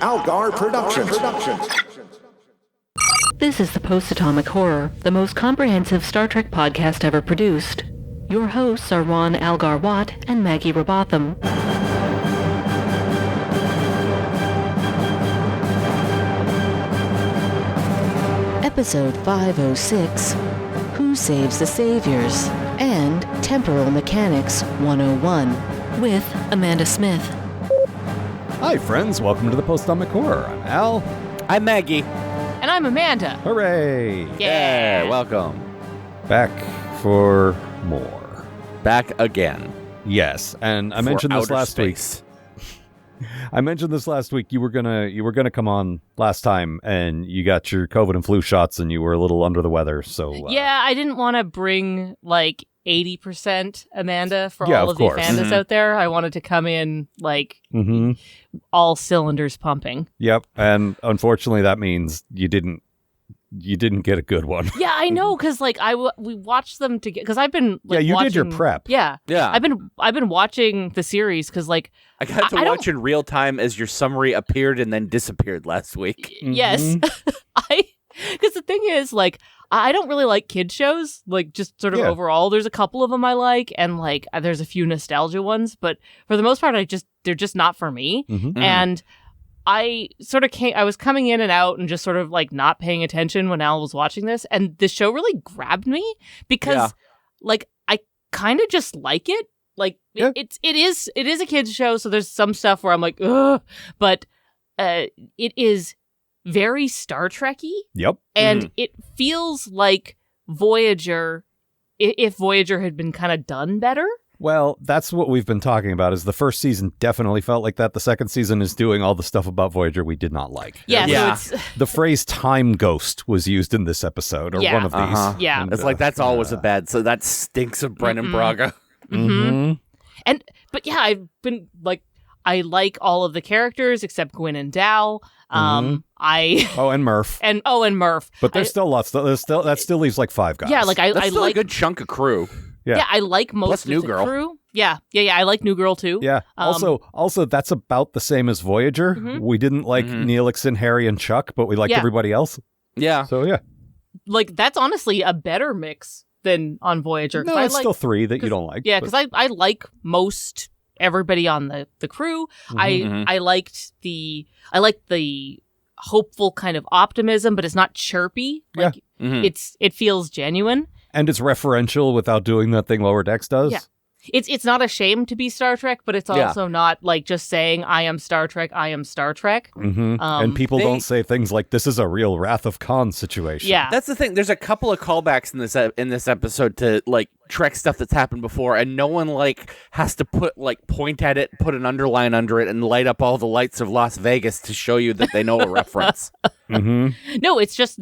Algar Productions. This is the Post-Atomic Horror, the most comprehensive Star Trek podcast ever produced. Your hosts are Ron Algar Watt and Maggie Robotham. Episode 506, Who Saves the Saviors? And Temporal Mechanics 101, with Amanda Smith. Hi friends, welcome to the Post-Atomic Horror. I'm Al. I'm Maggie. And I'm Amanda. Hooray! Yeah, welcome. Back for more. Back again. Yes, and I mentioned this last week. I mentioned this last week. You were gonna come on last time, and you got your COVID and flu shots, and you were a little under the weather. So yeah, I didn't want to bring like 80% Amanda for all of course. the Amandas out there. I wanted to come in like all cylinders pumping. Yep, and unfortunately, that means you didn't get a good one. Yeah, I know, because like we watched them together. Because I've been like, you did your prep. Yeah. I've been watching the series because like I got to watch in real time as your summary appeared and then disappeared last week. Yes, because the thing is like I don't really like kid shows, like just sort of overall. There's a couple of them I like, and like there's a few nostalgia ones, but for the most part, they're just not for me. And I sort of I was coming in and out and just sort of like not paying attention when Al was watching this, and the show really grabbed me because like I kind of just like it. Like it is a kids show, so there's some stuff where I'm like, ugh, but it is very Star Trek-y. Yep. And it feels like Voyager, if Voyager had been kind of done better. Well, that's what we've been talking about, is the first season definitely felt like that. The second season is doing all the stuff about Voyager we did not like. Yeah. So it's the phrase time ghost was used in this episode, or one of these. Yeah. And, It's like, that's always a bad, so that stinks of Brennan Braga. But yeah, I've been like, I like all of the characters except Gwyn and Dal. and Murph. And Murph. But there's still lots. That still leaves like 5 guys. Yeah, like I Still like a good chunk of crew. Yeah, I like most Plus of New the Girl. crew. Yeah, I like New Girl too. Yeah. Also, that's about the same as Voyager. We didn't like Neelixon, Harry, and Chuck, but we liked everybody else. Yeah. So yeah. Like that's honestly a better mix than on Voyager. No, it's still 3 that you don't like. Yeah, because I like most everybody on the crew. I liked the hopeful kind of optimism, but it's not chirpy. Like it feels genuine. And it's referential without doing that thing Lower Decks does. Yeah. It's not ashamed to be Star Trek, but it's also not like just saying, I am Star Trek, I am Star Trek. And people don't say things like, this is a real Wrath of Khan situation. Yeah. That's the thing. There's a couple of callbacks in this episode to like Trek stuff that's happened before, and no one like has to point at it, put an underline under it, and light up all the lights of Las Vegas to show you that they know a reference. No, it's just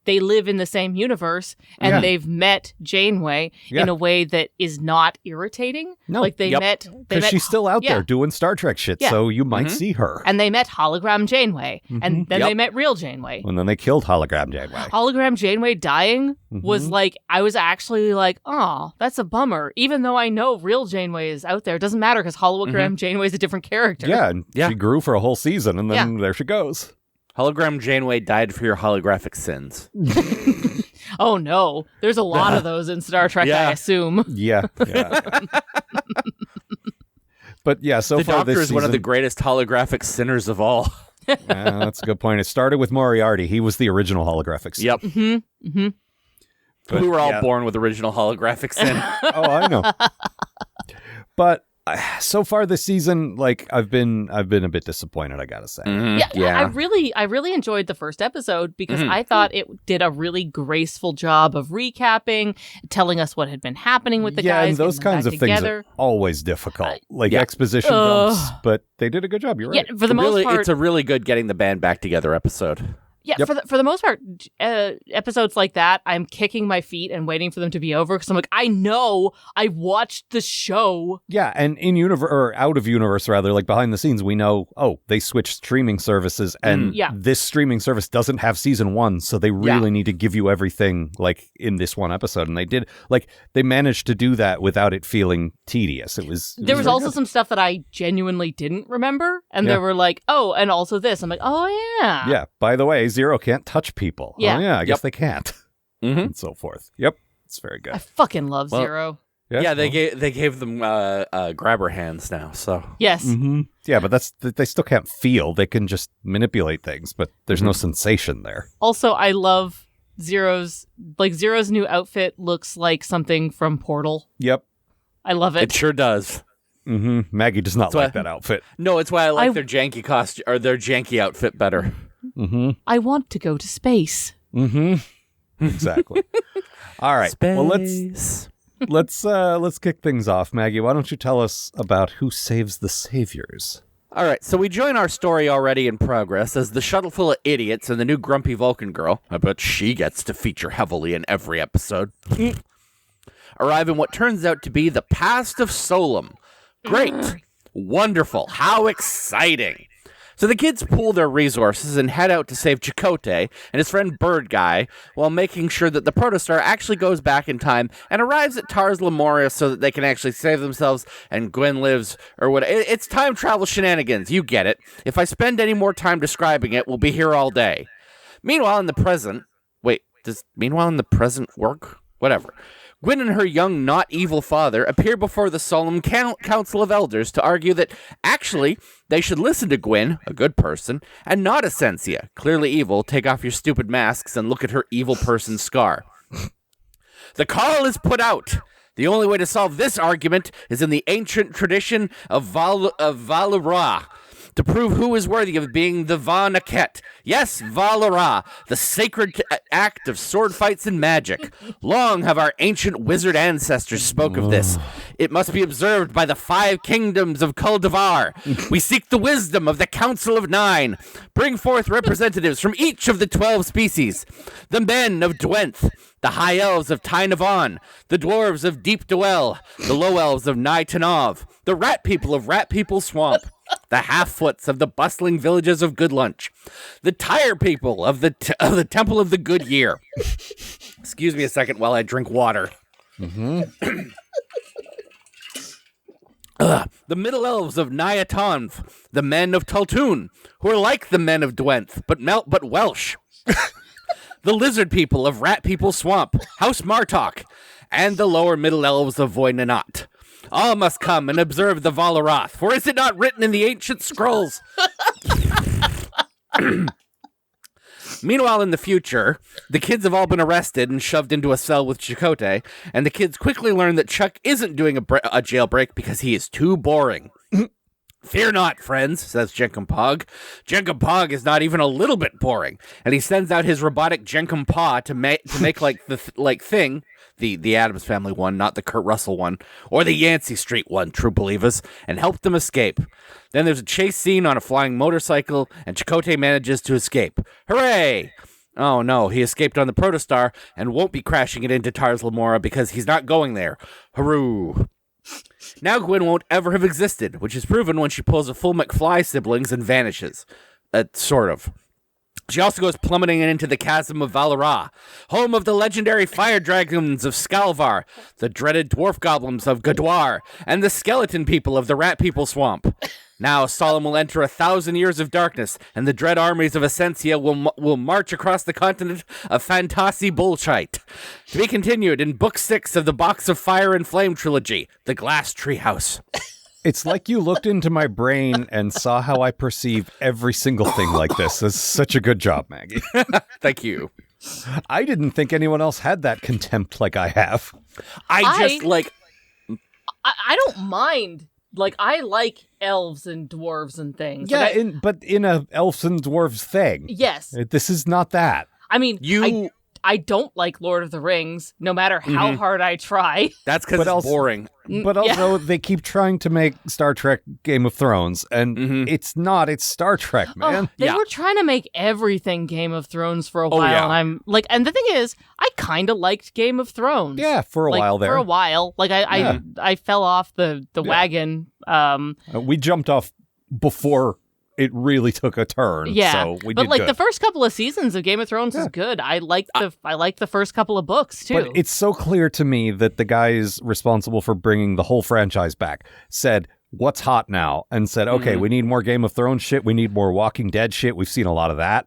they live in the same universe, and they've met Janeway in a way that is not irritating. No. Like they met Because she's still out there doing Star Trek shit, so you might see her. And they met hologram Janeway, and then they met real Janeway. And then they killed hologram Janeway. Hologram Janeway dying was like, I was actually like, oh, that's a bummer. Even though I know real Janeway is out there, it doesn't matter because hologram Janeway is a different character. Yeah, and she grew for a whole season, and then there she goes. Hologram Janeway died for your holographic sins. Oh no, there's a lot of those in Star Trek, I assume. Yeah. But yeah, so the far Doctor this is one of season- the greatest holographic sinners of all. That's a good point. It started with Moriarty. He was the original holographic sin. Yep. But, we were all born with original holographic sin. Oh, I know. But so far this season, like I've been a bit disappointed, I gotta say. I really enjoyed the first episode because I thought it did a really graceful job of recapping, telling us what had been happening with the guys. And those kinds of things are always difficult, like exposition dumps. But they did a good job. You're right. Yeah, for the most part, it's a really good getting the band back together episode. Yeah, for the most part, episodes like that, I'm kicking my feet and waiting for them to be over because I'm like, I know I watched the show. Yeah, and in universe or out of universe rather, like behind the scenes, we know they switched streaming services, and this streaming service doesn't have season 1, so they really need to give you everything like in this one episode, and they did. Like they managed to do that without it feeling tedious. There was also some stuff that I genuinely didn't remember, and they were like, oh, and also this. I'm like, oh yeah. Yeah. By the way, Zero can't touch people. Yeah. Oh, yeah, I guess they can't. And so forth. Yep. It's very good. I fucking love Zero. Yeah, they gave them grabber hands now, so. Yes. Mm-hmm. Yeah, but they still can't feel. They can just manipulate things, but there's no sensation there. Also, I love Zero's new outfit looks like something from Portal. Yep. I love it. It sure does. Mm-hmm. Maggie does not like that outfit. No, it's why I like their janky costume or their janky outfit better. Mm-hmm. I want to go to space. Mm-hmm. Exactly. All right. Space. Well, let's kick things off, Maggie. Why don't you tell us about who saves the saviors? All right, so we join our story already in progress as the shuttle full of idiots and the new grumpy Vulcan girl, I bet she gets to feature heavily in every episode, arrive in what turns out to be the past of Solum. Great. Wonderful. How exciting. So the kids pool their resources and head out to save Chakotay and his friend Bird Guy while making sure that the Protostar actually goes back in time and arrives at Tars Lamora so that they can actually save themselves and Gwen lives or what. It's time travel shenanigans. You get it. If I spend any more time describing it, we'll be here all day. Meanwhile, in the present... Wait, does meanwhile in the present work? Whatever. Gwen and her young, not evil father appear before the solemn Council of Elders to argue that, actually, they should listen to Gwen, a good person, and not Essentia, clearly evil. Take off your stupid masks and look at her evil person scar. The call is put out. The only way to solve this argument is in the ancient tradition of Valera, to prove who is worthy of being the Va Naket. Yes, Valera, the sacred act of sword fights and magic. Long have our ancient wizard ancestors spoke of this. It must be observed by the 5 kingdoms of Kuldavar. We seek the wisdom of the Council of 9. Bring forth representatives from each of the 12 species. The men of Dwenth, the high elves of Tynavan, the dwarves of Deep Dwell, the low elves of Nai Tanov, the rat people of Rat People Swamp, the half-foots of the bustling villages of Good Lunch, the tire people of the Temple of the Good Year. Excuse me a second while I drink water. The middle elves of Nyatanv, the men of Tultun, who are like the men of Dwenth, but Welsh. The lizard people of Rat People Swamp, House Martok, and the lower middle elves of Voynanat. All must come and observe the Valarath, for is it not written in the ancient scrolls? Meanwhile, in the future, the kids have all been arrested and shoved into a cell with Chakotay, and the kids quickly learn that Chuck isn't doing a jailbreak because he is too boring. Fear not, friends, says Jenkum-Pog. Jenkum-Pog is not even a little bit boring, and he sends out his robotic Jenkum-Paw to make like the thing. The Addams Family one, not the Kurt Russell one, or the Yancey Street one, true believers, and help them escape. Then there's a chase scene on a flying motorcycle, and Chakotay manages to escape. Hooray! Oh no, he escaped on the Protostar and won't be crashing it into Tars Lamora because he's not going there. Hooroo! Now Gwen won't ever have existed, which is proven when she pulls a full McFly siblings and vanishes. Sort of. She also goes plummeting into the chasm of Valera, home of the legendary fire dragons of Skalvar, the dreaded dwarf goblins of Gadwar, and the skeleton people of the Rat People Swamp. Now Solomon will enter 1,000 years of darkness, and the dread armies of Essentia will march across the continent of Fantasi Bullshite. To be continued in Book 6 of the Box of Fire and Flame trilogy, The Glass Treehouse. It's like you looked into my brain and saw how I perceive every single thing like this. It's such a good job, Maggie. Thank you. I didn't think anyone else had that contempt like I have. I don't mind. Like, I like elves and dwarves and things. Yeah, like but in a elves and dwarves thing. Yes. This is not that. I mean, I don't like Lord of the Rings, no matter how hard I try. That's because it's boring. But also, they keep trying to make Star Trek Game of Thrones, and it's not. It's Star Trek, man. They were trying to make everything Game of Thrones for a while, and I'm like, and the thing is, I kind of liked Game of Thrones. Yeah, for a while there. For a while. Like, I fell off the wagon. We jumped off before it really took a turn. Yeah, so we but did like good. the first couple of seasons of Game of Thrones is good. I like the first couple of books too. But it's so clear to me that the guys responsible for bringing the whole franchise back said, "What's hot now?" and said, "Okay, we need more Game of Thrones shit. We need more Walking Dead shit. We've seen a lot of that."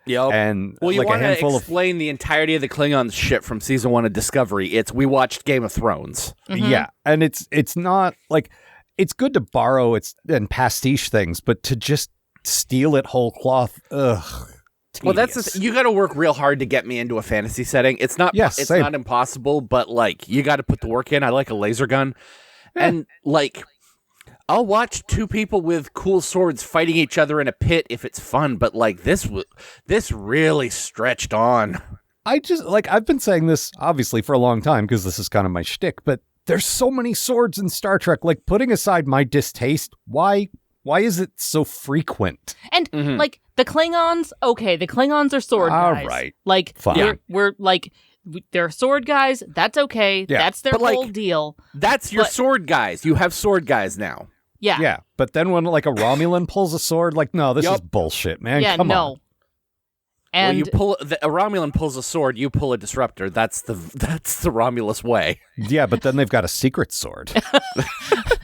Yep. And well, you like want a handful to explain the entirety of the Klingon shit from season 1 of Discovery. We watched Game of Thrones. Yeah, and it's not like it's good to borrow and pastiche things, but to just steal it whole cloth, ugh. Well, you got to work real hard to get me into a fantasy setting. It's not not impossible, but like you got to put the work in. I like a laser gun, and like I'll watch two people with cool swords fighting each other in a pit if it's fun. But like this really stretched on. I've been saying this obviously for a long time because this is kind of my shtick, but there's so many swords in Star Trek. Like, putting aside my distaste, why is it so frequent? And like the Klingons, okay, the Klingons are sword guys. All right. Like fine. we're like they're sword guys. That's okay. Yeah. That's their whole deal. That's your sword guys. You have sword guys now. Yeah. Yeah. But then when like a Romulan pulls a sword, like, no, this is bullshit, man. Yeah, Come on. And you pull a Romulan pulls a sword, you pull a disruptor. That's the Romulus way. Yeah, but then they've got a secret sword.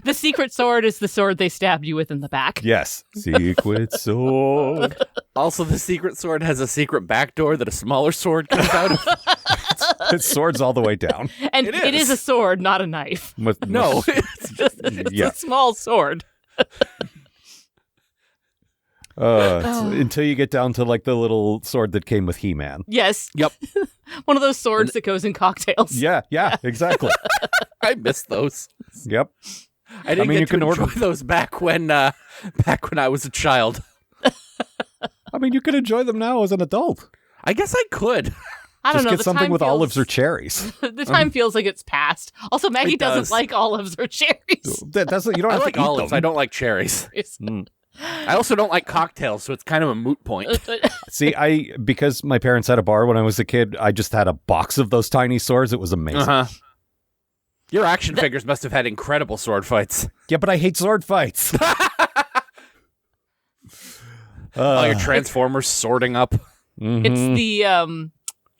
the secret sword is the sword they stabbed you with in the back. Yes, secret sword. Also, the secret sword has a secret back door that a smaller sword comes out of. Its sword's all the way down. And it is a sword, not a knife. No, it's a small sword. Until you get down to like the little sword that came with He-Man. Yes. Yep. One of those swords that goes in cocktails. Yeah, exactly. I miss those. Yep. I didn't get to enjoy those back when I was a child. I mean, you can enjoy them now as an adult. I guess I could. I don't know. Just get something with olives or cherries. The time feels like it's past. Also, Maggie doesn't like olives or cherries. You don't have like to eat olives. them. I don't like cherries. I also don't like cocktails, so it's kind of a moot point. See, because my parents had a bar when I was a kid, I just had a box of those tiny swords. It was amazing. Your action figures must have had incredible sword fights. Yeah, but I hate sword fights. All your Transformers sorting up.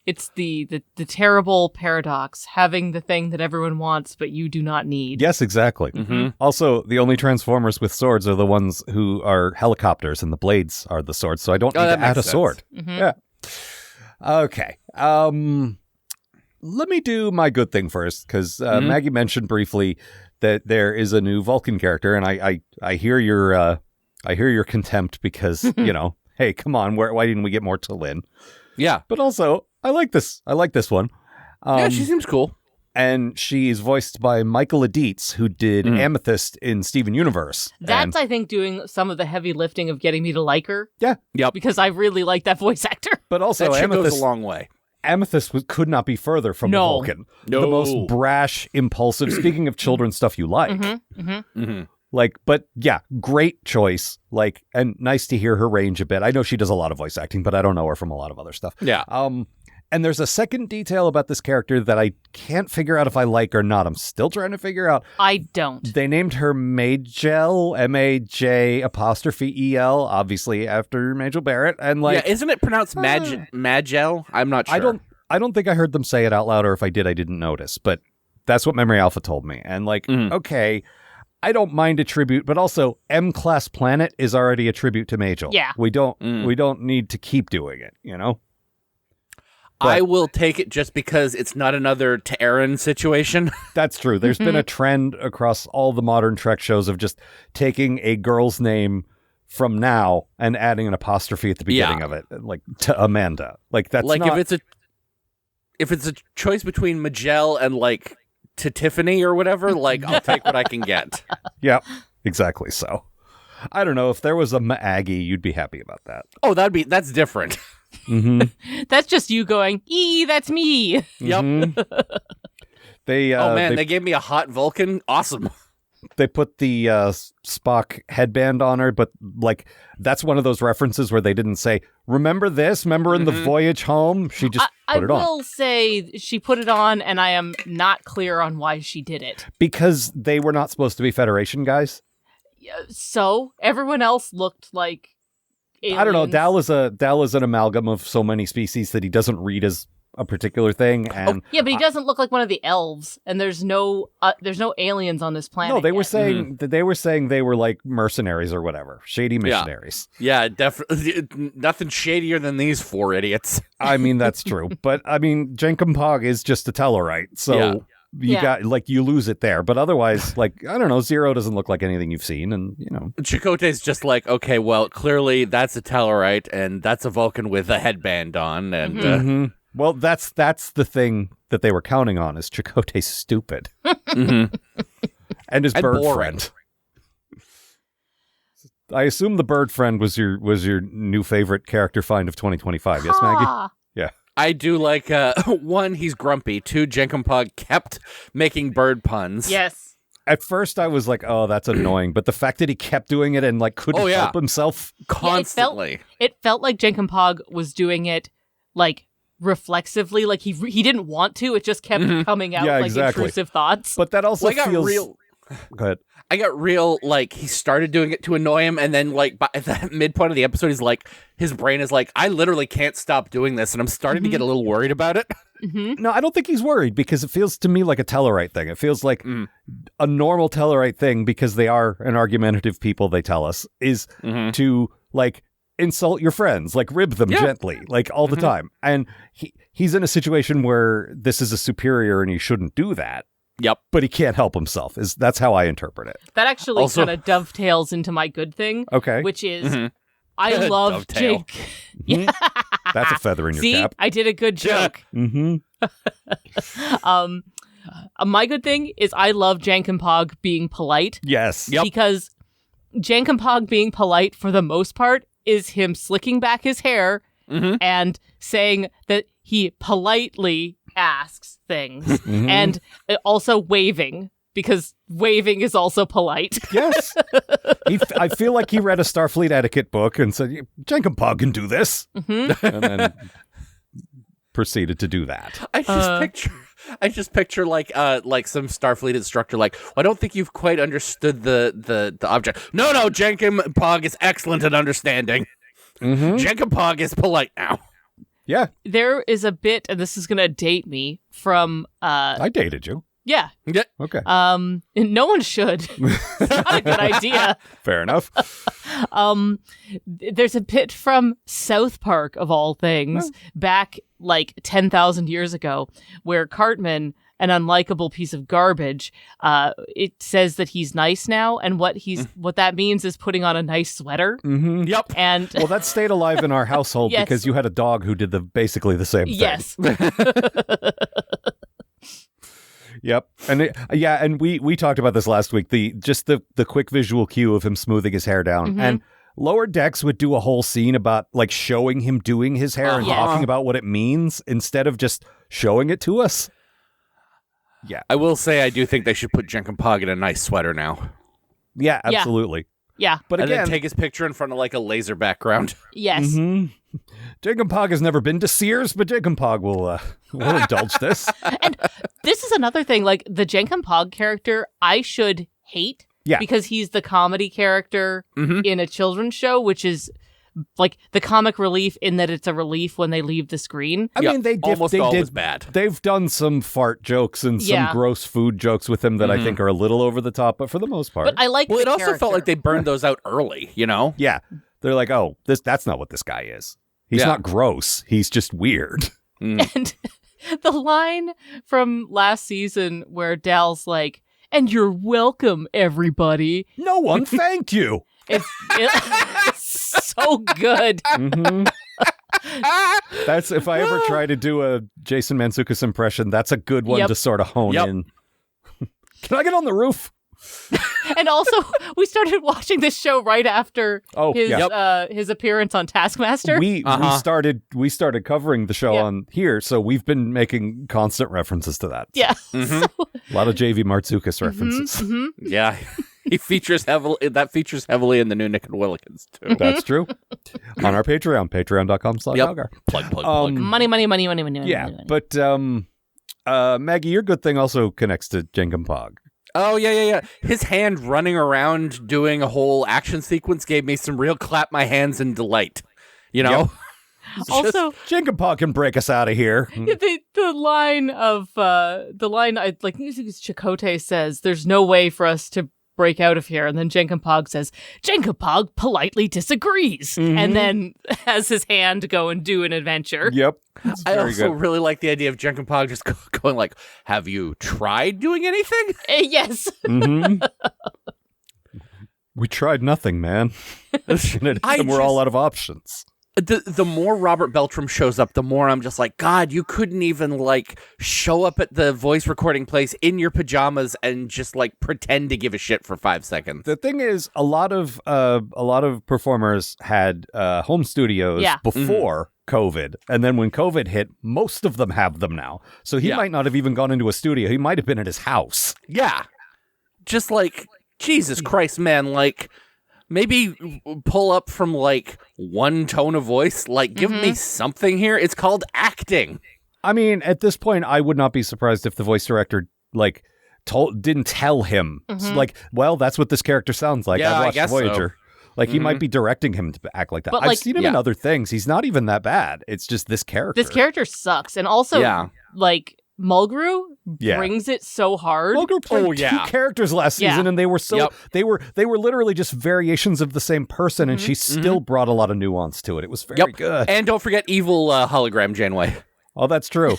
It's the terrible paradox, having the thing that everyone wants, but you do not need. Yes, exactly. Also, the only Transformers with swords are the ones who are helicopters, and the blades are the swords, so I don't need to add a sword. Yeah. Okay. Let me do my good thing first, because Maggie mentioned briefly that there is a new Vulcan character, and I hear your contempt because, hey, come on, why didn't we get more T'Lyn? Yeah. But also, I like this one. Yeah, she seems cool. And she's voiced by Michael Aditz, who did Amethyst in Steven Universe. That's, I think, doing some of the heavy lifting of getting me to like her. Yeah. Yep. Because I really like that voice actor. But also, that shit Amethyst goes a long way. Amethyst could not be further from a Vulcan. No. The most brash, impulsive, speaking of children's stuff you like. Like, but yeah, great choice. Like, and nice to hear her range a bit. I know she does a lot of voice acting, but I don't know her from a lot of other stuff. Yeah. And there's a second detail about this character that I can't figure out if I like or not. I'm still trying to figure out. I don't. They named her Majel, MAJ''EL, obviously after Majel Barrett. And like, yeah, isn't it pronounced Magel? I'm not sure. I don't think I heard them say it out loud, or if I did, I didn't notice. But that's what Memory Alpha told me. And like, okay, I don't mind a tribute, but also M-Class Planet is already a tribute to Majel. Yeah. We don't need to keep doing it, But I will take it just because it's not another Ta'Eren situation. That's true. There's been a trend across all the modern Trek shows of just taking a girl's name from now and adding an apostrophe at the beginning of it, like to Amanda. Like that's like not... if it's a choice between Majel and like to Tiffany or whatever, like I'll take what I can get. Yeah, exactly. So I don't know if there was a Aggie, you'd be happy about that. Oh, that's different. Mm-hmm. That's just you going, that's me. Yep. Mm-hmm. They gave me a hot Vulcan. Awesome. They put the Spock headband on her, but like that's one of those references where they didn't say, remember this? Remember in the voyage home? She just put it on. I will say she put it on, and I am not clear on why she did it. Because they were not supposed to be Federation guys? So everyone else looked like aliens. I don't know. Dal is an amalgam of so many species that he doesn't read as a particular thing, and yeah, but he doesn't look like one of the elves, and there's no aliens on this planet. No, they yet. were saying that they were like mercenaries or whatever, shady missionaries. Yeah, definitely nothing shadier than these four idiots. I mean, that's true, but I mean, Jenkum Pog is just a Tellarite, so you got like you lose it there. But otherwise, like I don't know, Zero doesn't look like anything you've seen, and you know, Chakotay's just like, okay, well, clearly that's a Tellarite, and that's a Vulcan with a headband on, and. Well, that's the thing that they were counting on is Chakotay's stupid. And his bird boring. friend. I assume the bird friend was your new favorite character find of 2025. Yes, Maggie? Yeah. I do like, one, he's grumpy. Two, Jenkum Pog kept making bird puns. Yes. At first, I was like, oh, that's annoying. But the fact that he kept doing it and like couldn't help himself. Constantly. It felt like Jenkum Pog was doing it like reflexively, like he didn't want to. It just kept coming out like intrusive thoughts. But that also feels real. Go ahead. I got real, like, he started doing it to annoy him, and then, like, by the midpoint of the episode, he's like, his brain is like, I literally can't stop doing this, and I'm starting to get a little worried about it. No, I don't think he's worried, because it feels to me like a Tellarite thing. It feels like a normal Tellarite thing, because they are an argumentative people, they tell us, is to, like, insult your friends, like rib them gently, like all the time. And he's in a situation where this is a superior and he shouldn't do that. Yep. But he can't help himself. That's how I interpret it. That actually kind of dovetails into my good thing. Okay. Which is, I love Jake. That's a feather in your cap. I did a good joke. My good thing is I love Jenkum Pog being polite. Yes. Yep. Because Jenkum Pog being polite for the most part is him slicking back his hair and saying that he politely asks things and also waving, because waving is also polite. Yes. I feel like he read a Starfleet etiquette book and said, Jenkum Pog can do this. And then proceeded to do that. I just picture like some Starfleet instructor like, well, I don't think you've quite understood the object. No, Jenkum Pog is excellent at understanding. Jenkum Pog is polite now. Yeah. There is a bit, and this is going to date me, from... I dated you. Yeah. Okay. No one should. It's not a good idea. Fair enough. There's a bit from South Park, of all things, back like 10,000 years ago, where Cartman, an unlikable piece of garbage, it says that he's nice now, and what that means is putting on a nice sweater. Yep. And well, that stayed alive in our household because you had a dog who did basically the same thing. Yes. Yep. And we talked about this last week, the quick visual cue of him smoothing his hair down. And Lower Decks would do a whole scene about like showing him doing his hair and talking about what it means instead of just showing it to us. Yeah. I will say I do think they should put Jenkum Pog in a nice sweater now. Yeah, absolutely. Yeah. But again, and then take his picture in front of like a laser background. Yes. Jenkum Pog has never been to Sears, but Jenkum Pog will indulge this. And this is another thing, like the Jenkum Pog character, I should hate because he's the comedy character in a children's show, which is like the comic relief in that it's a relief when they leave the screen. I mean, they did bad. They've done some fart jokes and some gross food jokes with him that I think are a little over the top, but for the most part. But I like Well, the it also character. felt like they burned those out early, you know? Yeah. They're like, oh, that's not what this guy is. He's not gross. He's just weird. And the line from last season where Dal's like, and you're welcome, everybody. No one thanked you. It's so good. That's if I ever try to do a Jason Mantzoukas impression, that's a good one to sort of hone in. Can I get on the roof? And also, we started watching this show right after his appearance on Taskmaster. We started covering the show on here, so we've been making constant references to that. Yeah. So. A lot of J.V. Martzoukas references. Yeah. He features heavily in the new Nick and Willikins, too. That's true. On our Patreon, patreon.com/Algar. Plug. Money. Yeah, but Maggie, your good thing also connects to Jenkin Pog. Oh, yeah. His hand running around doing a whole action sequence gave me some real clap my hands in delight. You know? Yep. Also, Jenkin Pog can break us out of here. The line I think Chakotay says, "There's no way for us to break out of here," and then Jenkin Pog says, "Jenkin Pog politely disagrees," and then has his hand go and do an adventure. Yep. I also really like the idea of Jenkin Pog just going like, "Have you tried doing anything?" Yes. Mm-hmm. We tried nothing, man. And we're all out of options. The more Robert Beltram shows up, the more I'm just like, God, you couldn't even like show up at the voice recording place in your pajamas and just like pretend to give a shit for 5 seconds. The thing is, a lot of performers had home studios before COVID, and then when COVID hit, most of them have them now. So he might not have even gone into a studio. He might have been at his house. Yeah, just like Jesus Christ, man, like. Maybe pull up from, like, one tone of voice. Like, give me something here. It's called acting. I mean, at this point, I would not be surprised if the voice director, like, didn't tell him. Like, well, that's what this character sounds like. Yeah, I watched Voyager. So. Like, he might be directing him to act like that. But, I've seen him in other things. He's not even that bad. It's just this character. This character sucks. And also, like... Mulgrew brings it so hard. Mulgrew played two characters last season, and they were they were literally just variations of the same person, and she still brought a lot of nuance to it. It was very good. And don't forget evil hologram Janeway. Oh, that's true.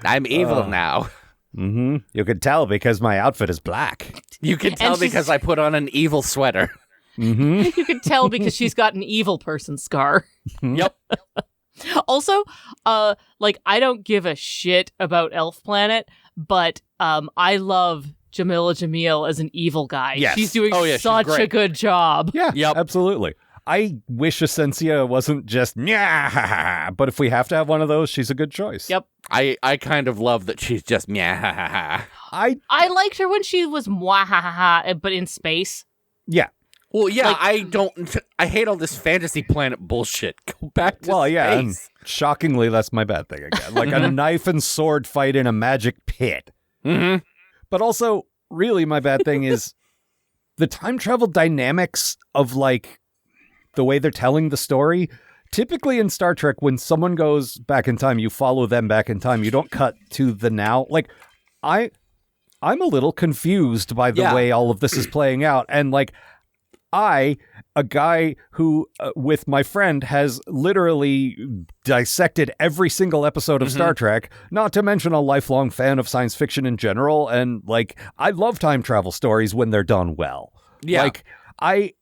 I'm evil now. Mm-hmm. You can tell because my outfit is black. You can tell because I put on an evil sweater. Mm-hmm. You can tell because she's got an evil person scar. Yep. Also, like, I don't give a shit about Elf Planet, but I love Jamila Jamil as an evil guy. Yes. She's doing such a good job. Yeah, absolutely. I wish Essentia wasn't just nyah, but if we have to have one of those, she's a good choice. Yep. I kind of love that she's just nyah. I liked her when she was mwahaha, but in space. Yeah. Well, yeah, like, I hate all this fantasy planet bullshit. Go back to space. Yeah, and shockingly, that's my bad thing again. Like a knife and sword fight in a magic pit. Mm-hmm. But also, really, my bad thing is the time travel dynamics of, like, the way they're telling the story. Typically in Star Trek, when someone goes back in time, you follow them back in time. You don't cut to the now. Like, I'm a little confused by the way all of this is playing out. And, like, a guy who, with my friend, has literally dissected every single episode of Star Trek, not to mention a lifelong fan of science fiction in general, and, like, I love time travel stories when they're done well. Yeah. Like, I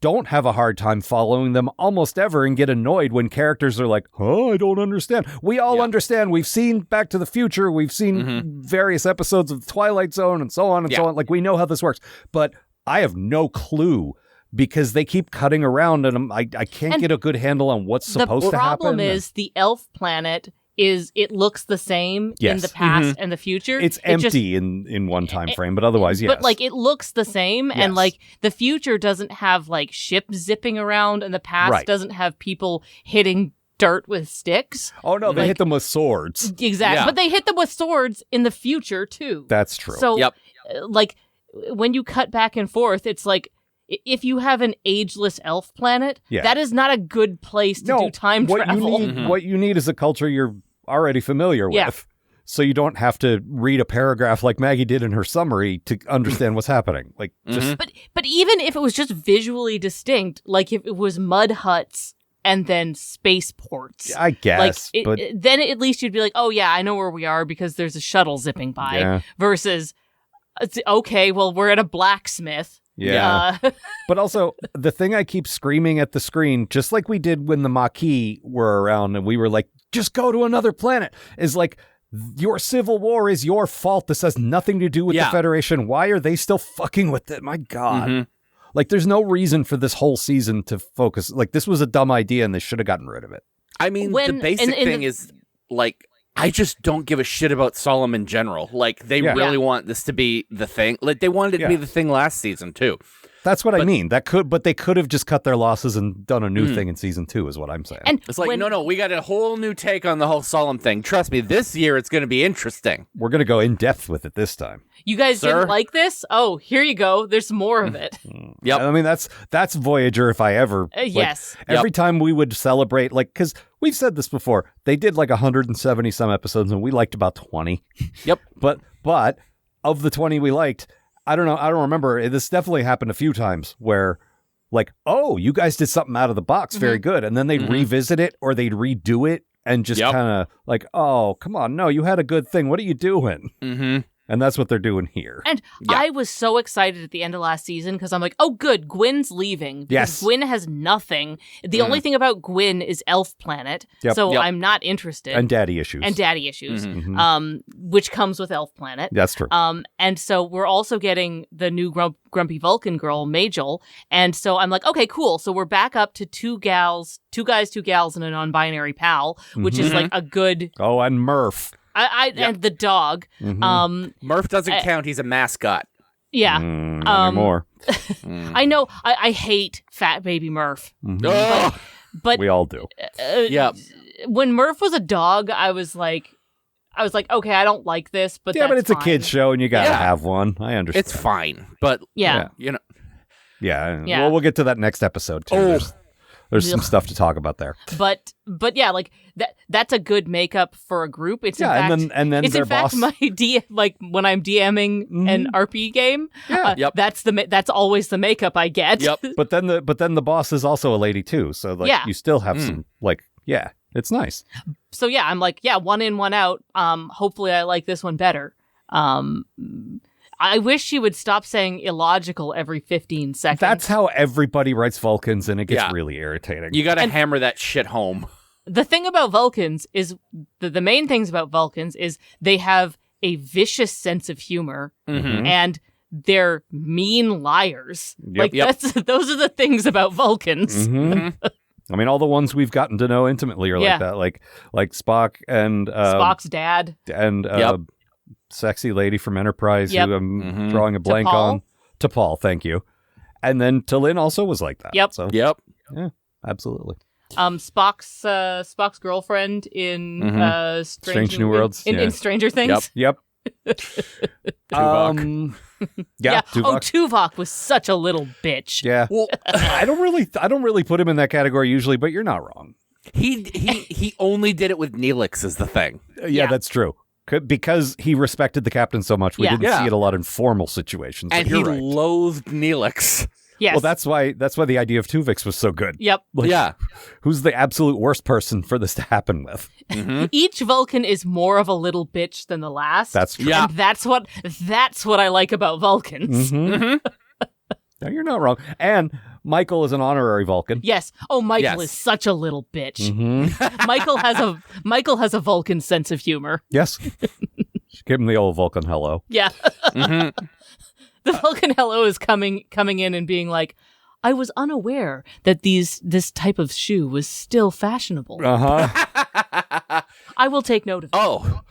don't have a hard time following them almost ever and get annoyed when characters are like, I don't understand. We all understand. We've seen Back to the Future. We've seen various episodes of The Twilight Zone and so on and so on. Like, we know how this works. But I have no clue because they keep cutting around and I can't get a good handle on what's supposed to happen. The problem is the elf planet it looks the same in the past and the future. It's empty in one time frame, but otherwise, yes. But, like, it looks the same, and, like, the future doesn't have, like, ships zipping around, and the past doesn't have people hitting dirt with sticks. Oh, no, they hit them with swords. Exactly. Yeah. But they hit them with swords in the future, too. That's true. So, like, when you cut back and forth, it's like, if you have an ageless elf planet, that is not a good place to do time travel. What you need is a culture you're already familiar with. So you don't have to read a paragraph like Maggie did in her summary to understand what's happening. Like, just But even if it was just visually distinct, like if it was mud huts and then spaceports, I guess. Like, then at least you'd be like, oh yeah, I know where we are because there's a shuttle zipping by. Versus, okay, well, we're at a blacksmith. Yeah. But also, the thing I keep screaming at the screen, just like we did when the Maquis were around and we were like, just go to another planet, is like, your civil war is your fault. This has nothing to do with the Federation. Why are they still fucking with it? My God. Mm-hmm. Like, there's no reason for this whole season to focus. Like, this was a dumb idea, and they should have gotten rid of it. I mean, the basic thing is, like, I just don't give a shit about Solemn in general. Like, they really want this to be the thing. Like, they wanted it to be the thing last season, too. That's what I mean. But they could have just cut their losses and done a new thing in season 2, is what I'm saying. And it's like, no, we got a whole new take on the whole Solemn thing. Trust me, this year it's going to be interesting. We're going to go in depth with it this time. You guys didn't like this? Oh, here you go. There's more of it. Yep. I mean, that's Voyager if I ever. Yes. Every time we would celebrate, like, because we've said this before, they did like 170 some episodes, and we liked about 20. Yep. But of the 20 we liked, I don't know. I don't remember. This definitely happened a few times where, like, oh, you guys did something out of the box. Very good. And then they'd revisit it or they'd redo it and just kind of like, oh, come on. No, you had a good thing. What are you doing? Mm-hmm. And that's what they're doing here. And I was so excited at the end of last season because I'm like, oh, good, Gwyn's leaving. Because Gwyn has nothing. The only thing about Gwyn is Elf Planet. So I'm not interested. And daddy issues. Which comes with Elf Planet. That's true. And so we're also getting the new Grumpy Vulcan girl, Majel. And so I'm like, okay, cool. So we're back up to two guys, 2 gals, and a non-binary pal, which is like a good... Oh, and Murph. And the dog. Murph doesn't count. He's a mascot. Yeah. Not anymore. I know. I hate Fat Baby Murph. But we all do. When Murph was a dog, I was like, okay, I don't like this, but but it's fine. a kid's show, and you gotta have one. I understand. It's fine, but you know. Well, we'll get to that next episode too. There's some stuff to talk about there. But yeah, like that's a good makeup for a group. It's and then it's their in fact boss... my like when I'm DMing an RP game. That's always the makeup I get. Yep. But then the boss is also a lady too. So like you still have some like it's nice. So I'm like 1 in 1 out. Hopefully I like this one better. I wish she would stop saying illogical every 15 seconds. That's how everybody writes Vulcans, and it gets really irritating. You got to hammer that shit home. The thing about Vulcans is, the main things about Vulcans is they have a vicious sense of humor, and they're mean liars. Those are the things about Vulcans. I mean, all the ones we've gotten to know intimately are like that, like Spock and... Spock's dad. And... sexy lady from Enterprise who I'm drawing a blank on. T'Pol, thank you. And then T'Lyn also was like that. Yep. So, yeah, absolutely. Spock's girlfriend in Strange New Worlds. In Stranger Things. Yep. Tuvok. Tuvok. Oh, Tuvok was such a little bitch. Yeah. Well, I don't really put him in that category usually, but you're not wrong. He only did it with Neelix is the thing. Yeah, that's true. Because he respected the captain so much, we didn't see it a lot in formal situations. And he loathed Neelix. Yes. Well, that's why the idea of Tuvix was so good. Yep. Like, who's the absolute worst person for this to happen with? Each Vulcan is more of a little bitch than the last. That's true. Yeah. And that's what I like about Vulcans. No, you're not wrong. And Michael is an honorary Vulcan. Yes. Oh, Michael is such a little bitch. Michael has a Vulcan sense of humor. Yes. Give him the old Vulcan hello. Yeah. The Vulcan hello is coming in and being like, I was unaware that this type of shoe was still fashionable. I will take note of it. Oh.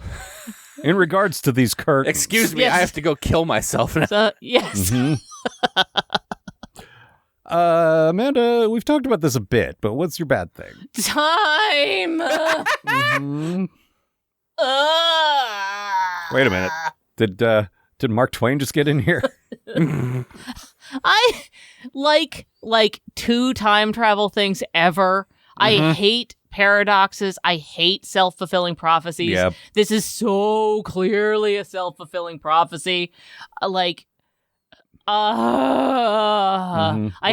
In regards to these curtains. Excuse me, I have to go kill myself. Yes. Amanda, we've talked about this a bit, but what's your bad thing? Time. Wait a minute. Did Mark Twain just get in here? I like 2 time travel things ever. I hate paradoxes. I hate self-fulfilling prophecies. Yep. This is so clearly a self-fulfilling prophecy. I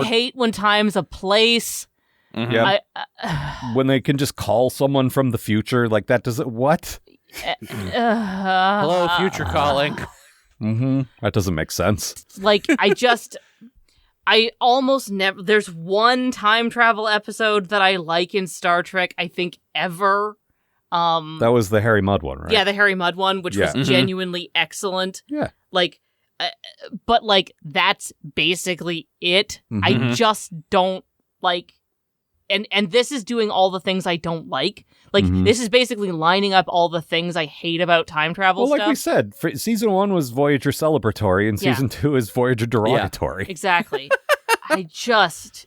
hate when time's a place. Yep. When they can just call someone from the future, like that doesn't... What? Hello, future calling. That doesn't make sense. Like, I almost never... There's one time travel episode that I like in Star Trek, I think, ever. That was the Harry Mudd one, right? Yeah, the Harry Mudd one, which was genuinely excellent. Yeah. Like, but like, that's basically it. Mm-hmm. I just don't like, and this is doing all the things I don't like. Like, this is basically lining up all the things I hate about time travel stuff. Well, like we said, season 1 was Voyager celebratory, and season 2 is Voyager derogatory. Yeah, exactly. I just...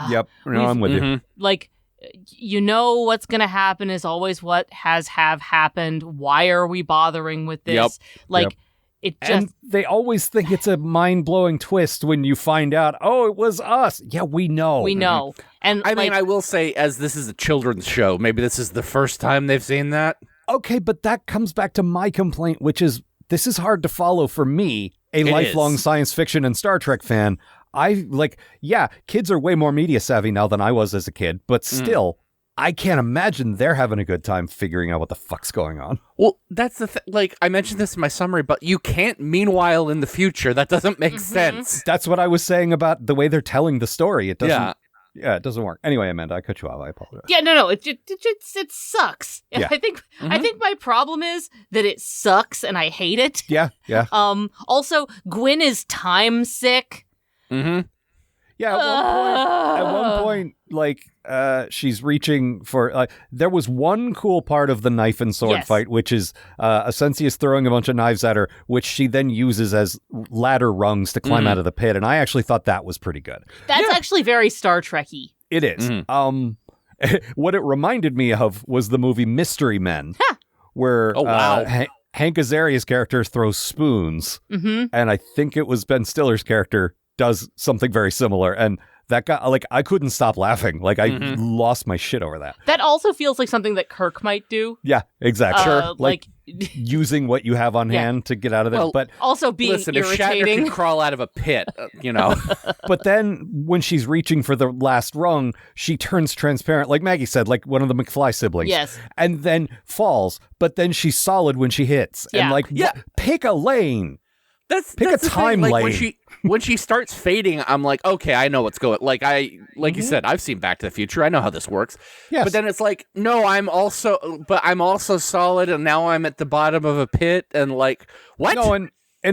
yep, no, I'm with you. Like, you know what's going to happen is always what have happened. Why are we bothering with this? Yep. Like, it just... And they always think it's a mind-blowing twist when you find out, oh, it was us. Yeah, we know. We know. And I mean, I will say, as this is a children's show, maybe this is the first time they've seen that. Okay, but that comes back to my complaint, which is, this is hard to follow for me, a lifelong science fiction and Star Trek fan. Kids are way more media savvy now than I was as a kid, but still, I can't imagine they're having a good time figuring out what the fuck's going on. Well, that's the thing. Like, I mentioned this in my summary, but you can't meanwhile in the future. That doesn't make sense. That's what I was saying about the way they're telling the story. It doesn't. Yeah, it doesn't work. Anyway, Amanda, I cut you off. I apologize. Yeah, no, it sucks. Yeah. I think my problem is that it sucks and I hate it. Yeah. Also, Gwyn is time sick. Mm-hmm. Yeah, at one point, like, she's reaching for, there was one cool part of the knife and sword fight, which is Asensius throwing a bunch of knives at her, which she then uses as ladder rungs to climb out of the pit. And I actually thought that was pretty good. That's actually very Star Trek-y. It is. What it reminded me of was the movie Mystery Men, where Hank Azaria's character throws spoons. And I think it was Ben Stiller's character does something very similar, and that guy, like, I couldn't stop laughing. Like, I lost my shit over that. That also feels like something that Kirk might do. Yeah, exactly. Sure. Like using what you have on hand to get out of there. Well, but also being listen, irritating. If Shatner can crawl out of a pit, you know. But then when she's reaching for the last rung, she turns transparent, like Maggie said, like one of the McFly siblings. Yes. And then falls, but then she's solid when she hits. Yeah. And like, pick a lane. Pick a time lane. Like, when she starts fading, I'm like, okay, I know what's going. Like you said, I've seen Back to the Future. I know how this works. Yes. But then it's like, no, I'm also solid, and now I'm at the bottom of a pit, and like, what? No, and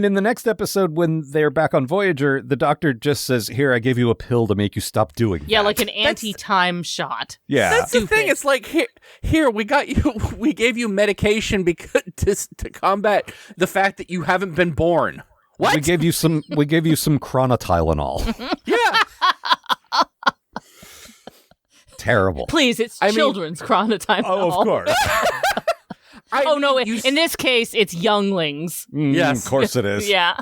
in the next episode, when they're back on Voyager, the doctor just says, "Here, I gave you a pill to make you stop doing that." Yeah, like an anti-time shot. Yeah, that's the thing. It's like, here, we gave you medication because to combat the fact that you haven't been born. What? We gave you some Chronotylenol. Yeah. Terrible. Please, it's children's Chronotylenol. Oh, of course. In this case, it's younglings. Yes. Of course it is. Yeah.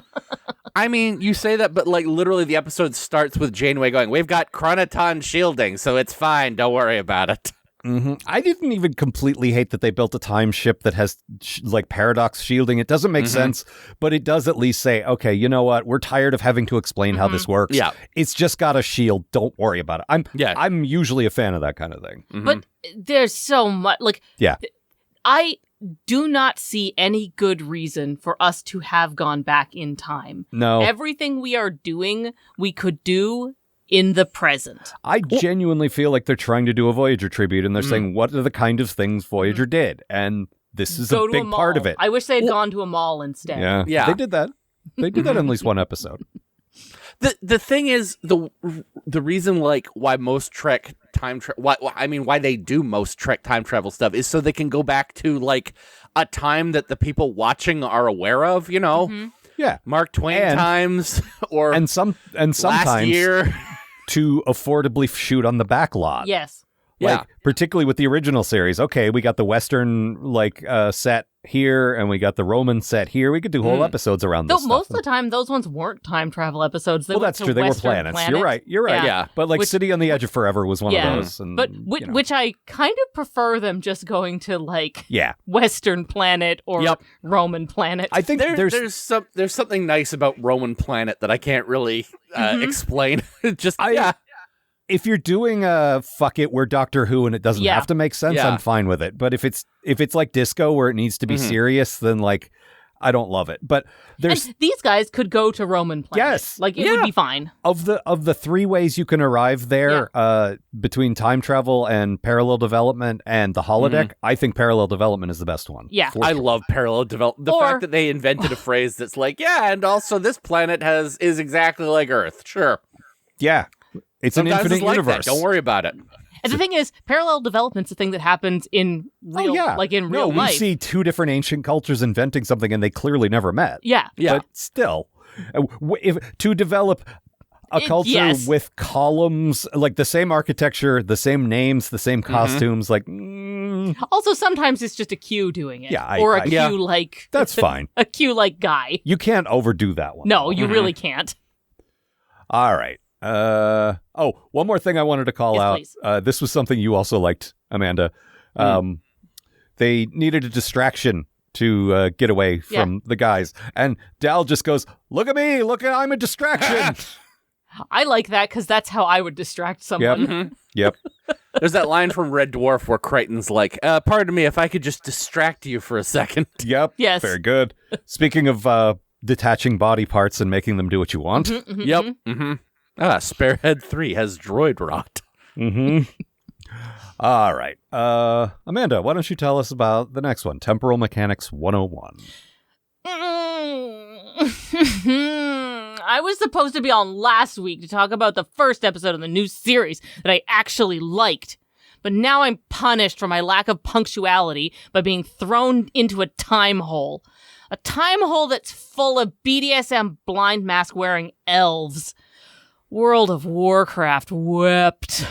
I mean, you say that, but like literally the episode starts with Janeway going, "We've got chronoton shielding, so it's fine. Don't worry about it." I didn't even completely hate that they built a time ship that has like paradox shielding. It doesn't make sense, but it does at least say, okay, you know what? We're tired of having to explain how this works. Yeah. It's just got a shield. Don't worry about it. I'm usually a fan of that kind of thing. But there's so much, like, I do not see any good reason for us to have gone back in time. No. Everything we are doing, we could do in the present. I genuinely feel like they're trying to do a Voyager tribute, and they're saying, what are the kind of things Voyager did? And this is a big part of it. I wish they had gone to a mall instead. Yeah. They did that. They did that in at least one episode. The thing is, the reason like why most Trek why they do most Trek time travel stuff is so they can go back to like a time that the people watching are aware of, you know. Yeah. Mark Twain times or and sometimes last year to affordably shoot on the back lot. Yes. Like, particularly with the original series. Okay, we got the Western set here, and we got the Roman set here. We could do whole episodes around this stuff. Most of the time, those ones weren't time travel episodes. They that's true. They were planets. You're right. Yeah. But like City on the Edge of Forever was one of those. And, which I kind of prefer them just going to like Western planet or Roman planet. I think there's something nice about Roman planet that I can't really explain. If you're doing a fuck it, we're Doctor Who and it doesn't have to make sense, I'm fine with it. But if it's like Disco where it needs to be serious, then like I don't love it. But and these guys could go to Roman planet. Yes. Like, it would be fine. Of the three ways you can arrive there, between time travel and parallel development and the holodeck, I think parallel development is the best one. Yeah. I love parallel development. The fact that they invented a phrase that's like, and also this planet is exactly like Earth. Sure. Yeah. It's Sometimes an infinite like universe. That. Don't worry about it. And the thing is, parallel development's a thing that happens in real, real life. We see two different ancient cultures inventing something, and they clearly never met. Yeah. But still, to develop a culture with columns, like the same architecture, the same names, the same costumes, Also, sometimes it's just a Q doing it. Yeah, or a Q like... That's fine. A Q like guy. You can't overdo that one. No, you really can't. All right. One more thing I wanted to call out. This was something you also liked, Amanda. They needed a distraction to get away from the guys. And Dal just goes, look at me, I'm a distraction. I like that because that's how I would distract someone. Yep. There's that line from Red Dwarf where Crichton's like, pardon me if I could just distract you for a second. Yep. Yes. Very good. Speaking of detaching body parts and making them do what you want. Sparehead 3 has droid rot. All right. Amanda, why don't you tell us about the next one, Temporal Mechanics 101. I was supposed to be on last week to talk about the first episode of the new series that I actually liked. But now I'm punished for my lack of punctuality by being thrown into a time hole. A time hole that's full of BDSM blind mask wearing elves. World of Warcraft wept.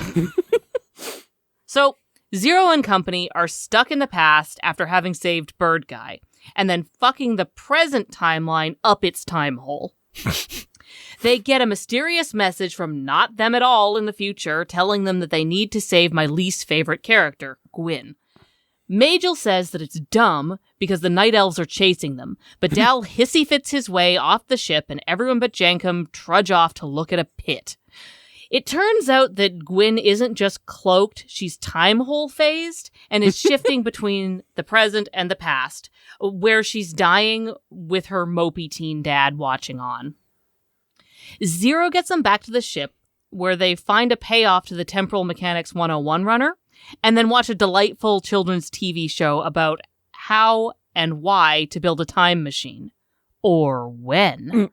So, Zero and company are stuck in the past after having saved Bird Guy, and then fucking the present timeline up its time hole. They get a mysterious message from not them at all in the future telling them that they need to save my least favorite character, Gwyn. Majel says that it's dumb because the night elves are chasing them, but Dal hissy fits his way off the ship and everyone but Jankum trudge off to look at a pit. It turns out that Gwyn isn't just cloaked, she's time hole phased and is shifting between the present and the past, where she's dying with her mopey teen dad watching on. Zero gets them back to the ship, where they find a payoff to the Temporal Mechanics 101 runner, and then watch a delightful children's TV show about how and why to build a time machine. Or when.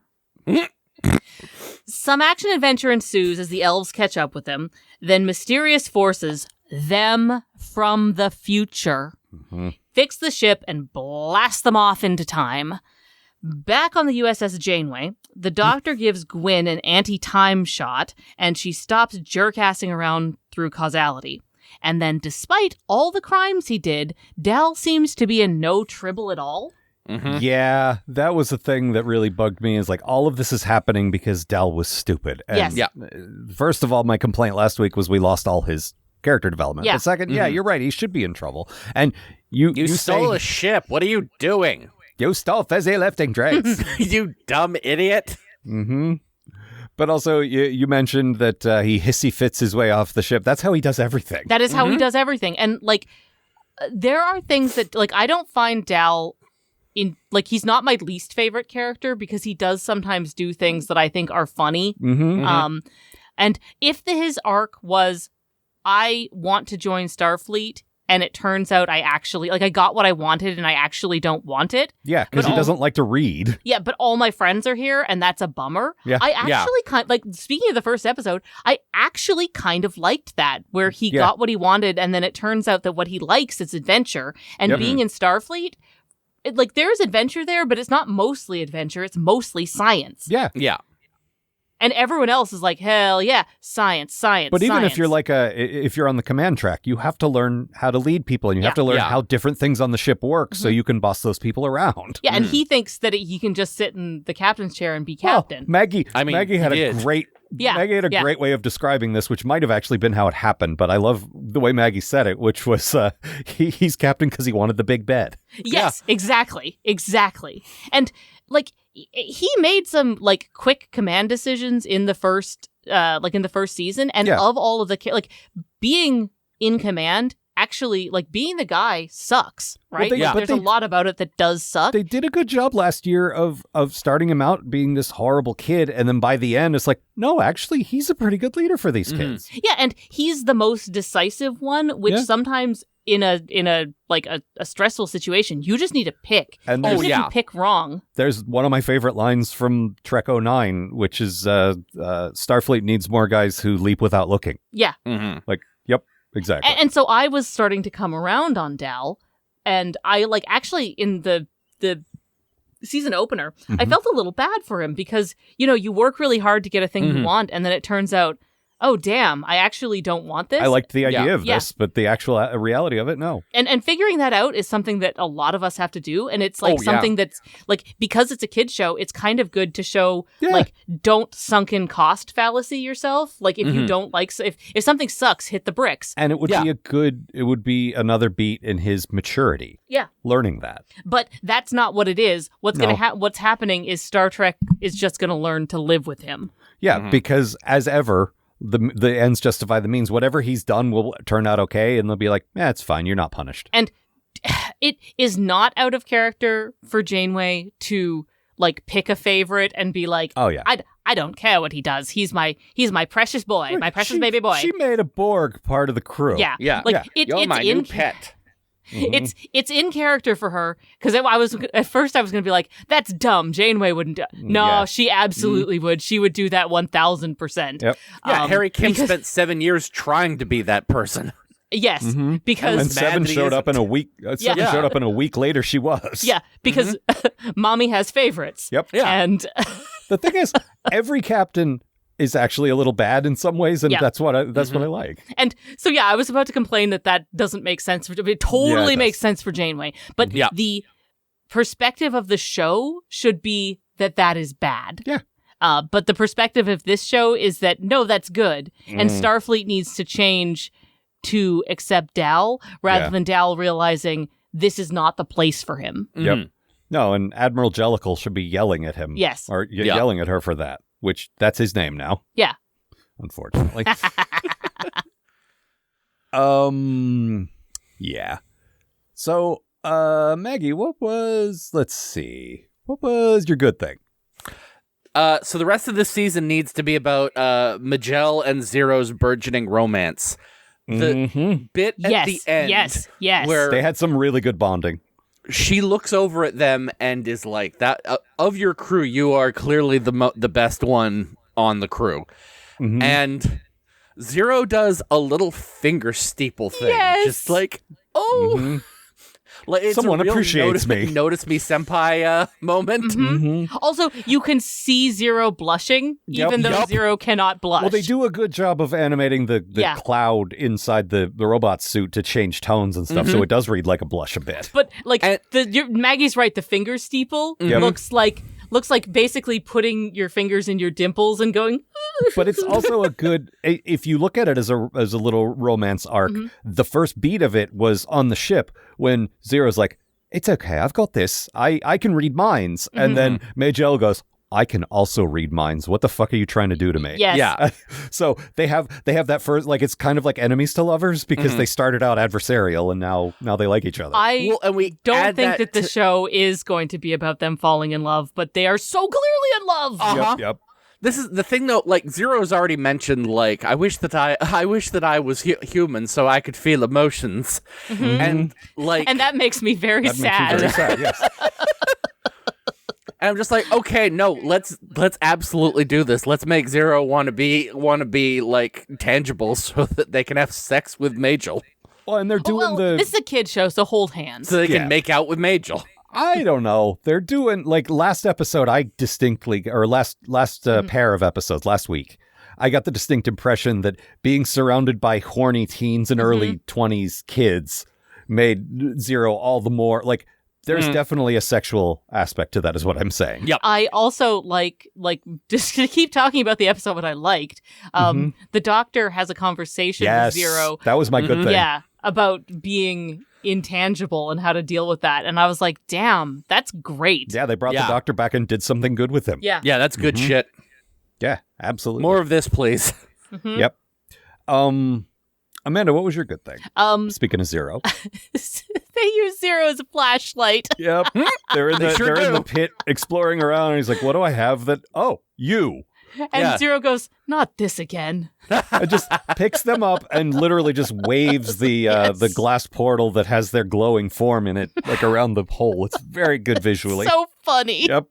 Some action-adventure ensues as the elves catch up with them, then mysterious forces, them from the future, fix the ship and blast them off into time. Back on the USS Janeway, the Doctor gives Gwyn an anti-time shot, and she stops jerk-assing around through causality. And then, despite all the crimes he did, Dal seems to be in no trouble at all. Yeah, that was the thing that really bugged me, is like all of this is happening because Dal was stupid. And first of all, my complaint last week was we lost all his character development. But second, you're right, he should be in trouble. And you stole a ship. What are you doing? You stole fizzy lifting drinks. You dumb idiot. But also, you mentioned that he hissy fits his way off the ship. That's how he does everything. That is how he does everything. And, like, there are things that, like, I don't find Dal he's not my least favorite character because he does sometimes do things that I think are funny. And if his arc was, I want to join Starfleet, and it turns out I actually, I got what I wanted and I actually don't want it. Yeah, because he doesn't like to read. Yeah, but all my friends are here and that's a bummer. Yeah. I actually speaking of the first episode, I actually kind of liked that, where he got what he wanted and then it turns out that what he likes is adventure. And being in Starfleet, there's adventure there, but it's not mostly adventure, it's mostly science. Yeah. Yeah. And everyone else is like, hell yeah, science. But even if you're if you're on the command track, you have to learn how to lead people, and you have to learn how different things on the ship work so you can boss those people around. Yeah, and he thinks that he can just sit in the captain's chair and be captain. Maggie had a great great way of describing this, which might have actually been how it happened, but I love the way Maggie said it, which was he's captain because he wanted the big bed. Yes, exactly. And, he made some quick command decisions in the first season, and of all of the being in command actually, like, being the guy sucks, right? Well, there's a lot about it that does suck. They did a good job last year of starting him out being this horrible kid, and then by the end, it's like, no, actually, he's a pretty good leader for these kids. Yeah, and he's the most decisive one, which sometimes in a stressful situation, you just need to pick. And if you pick wrong. There's one of my favorite lines from Trek 09, which is Starfleet needs more guys who leap without looking. Yeah. Mm-hmm. Like, yep, exactly. And so I was starting to come around on Dal, and I actually in the season opener, I felt a little bad for him because, you work really hard to get a thing you want, and then it turns out, oh, damn, I actually don't want this. I liked the idea of this, but the actual reality of it, no. And figuring that out is something that a lot of us have to do. And it's something that's because it's a kid's show, it's kind of good to show, don't sunken cost fallacy yourself. Like, if you don't if something sucks, hit the bricks. And it would it would be another beat in his maturity. Yeah. Learning that. But that's not what it is. What's happening is Star Trek is just going to learn to live with him. Yeah, because as ever, the ends justify the means. Whatever he's done will turn out okay, and they'll be like, it's fine, you're not punished. And it is not out of character for Janeway to pick a favorite and be like, oh yeah, I don't care what he does. He's my precious boy, my precious baby boy. She made a Borg part of the crew. Yeah. You're my new pet. It's in character for her, because at first I was going to be like, that's dumb. Janeway wouldn't do. No, she absolutely would. She would do that 1,000%. Yep. Yeah, Harry Kim spent 7 years trying to be that person. Yes, because and Seven showed up in a week. Seven showed up in a week later. She was. Yeah, because mommy has favorites. Yep. Yeah. And the thing is, every captain is actually a little bad in some ways, and that's what I like. And so I was about to complain that doesn't make sense. It totally makes sense for Janeway, but the perspective of the show should be that is bad. Yeah. But the perspective of this show is that no, that's good, and Starfleet needs to change to accept Dal rather than Dal realizing this is not the place for him. Yep. No, and Admiral Jellicle should be yelling at him. Yes. Or yelling at her for that. Which, that's his name now. Yeah. Unfortunately. Yeah. So, Maggie, what was your good thing? So the rest of this season needs to be about Majel and Zero's burgeoning romance. The bit at the end. Yes. Where they had some really good bonding. She looks over at them and is like, "That of your crew, you are clearly the best one on the crew." And Zero does a little finger steeple thing, just like, "Oh, like, it's someone appreciates me." Notice me, senpai moment. Also, you can see Zero blushing, even though Zero cannot blush. Well, they do a good job of animating the cloud inside the robot suit to change tones and stuff, so it does read like a blush a bit. But Maggie's right. The finger steeple looks like basically putting your fingers in your dimples and going. But it's also a good, if you look at it as a little romance arc, the first beat of it was on the ship when Zero's like, it's okay, I've got this. I can read minds. And then Majel goes, I can also read minds. What the fuck are you trying to do to me? Yes. Yeah. So they have that first, it's kind of like enemies to lovers because they started out adversarial and now they like each other. I don't think that the show is going to be about them falling in love, but they are so clearly in love. Yep. This is the thing, though. Zero's already mentioned, I wish that I was human so I could feel emotions, and that makes me very sad. Makes you very sad, yes. And I'm just like, okay, no, let's absolutely do this. Let's make Zero want to be tangible so that they can have sex with Majel. Well, and they're doing this is a kid show, so hold hands. So they can make out with Majel. I don't know. They're doing last episode. I distinctly, or last pair of episodes last week, I got the distinct impression that being surrounded by horny teens and early 20s kids made Zero all the more there's definitely a sexual aspect to that, is what I'm saying. Yep. I also just to keep talking about the episode, what I liked. The doctor has a conversation with Zero. That was my good thing. Yeah, about being intangible and how to deal with that. And I was like, damn, that's great. Yeah, they brought the doctor back and did something good with him. Yeah. Yeah, that's good shit. Yeah, absolutely. More of this, please. Yep. Amanda, what was your good thing? Speaking of Zero. They use Zero as a flashlight. Yep. They're in the pit exploring around, and he's like, what do I have that... Oh, you. And Zero goes, not this again. It just picks them up and literally just waves the glass portal that has their glowing form in it, like around the hole. It's very good visually. So funny. Yep.